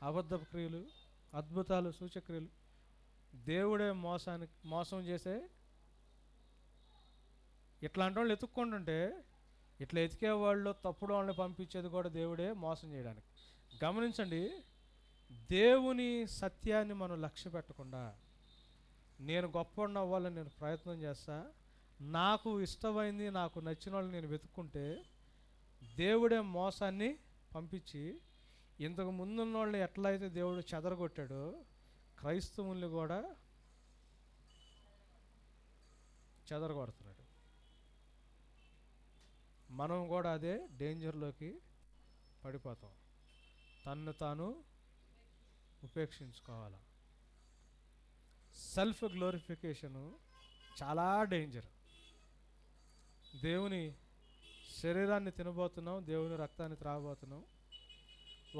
అబద్ధపు క్రియలు, అద్భుతాలు, సూచక్రియలు దేవుడే మోసం చేసే. ఇట్లాంటి వాళ్ళు ఎత్తుక్కుంటుంటే ఇట్లా ఎతికే వాళ్ళు తప్పుడు వాళ్ళని పంపించేది కూడా దేవుడే మోసం చేయడానికి. గమనించండి, దేవుని సత్యాన్ని మనం లక్ష్య పెట్టకుండా నేను గొప్పవాడిని అవ్వాలని నేను ప్రయత్నం చేస్తా, నాకు ఇష్టమైంది నాకు నచ్చిన వాళ్ళని నేను వెతుక్కుంటే దేవుడే మోసాన్ని పంపించి ఇంతకు ముందున్న వాళ్ళని ఎట్లయితే దేవుడు చెదరగొట్టాడో క్రైస్తవుల్ని కూడా చెదరగొడుతున్నాడు. మనం కూడా అదే డేంజర్లోకి పడిపోతాం. తన్ను తాను ఉపేక్షించుకోవాలి. సెల్ఫ్ గ్లోరిఫికేషను చాలా డేంజర్. దేవుని శరీరాన్ని తినబోతున్నాం, దేవుని రక్తాన్ని త్రాగబోతున్నాం.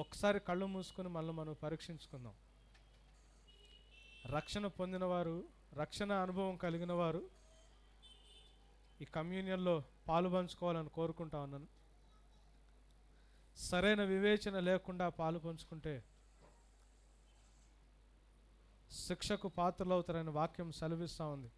ఒకసారి కళ్ళు మూసుకొని మళ్ళీ మనం పరీక్షించుకుందాం. రక్షణ పొందినవారు, రక్షణ అనుభవం కలిగిన వారు ఈ కమ్యూనియన్లో పాలు పంచుకోవాలని కోరుకుంటా ఉన్నాను. సరైన వివేచన లేకుండా పాలు పంచుకుంటే శిక్షకు పాత్రలవుతారని వాక్యం సెలవిస్తూ ఉంది.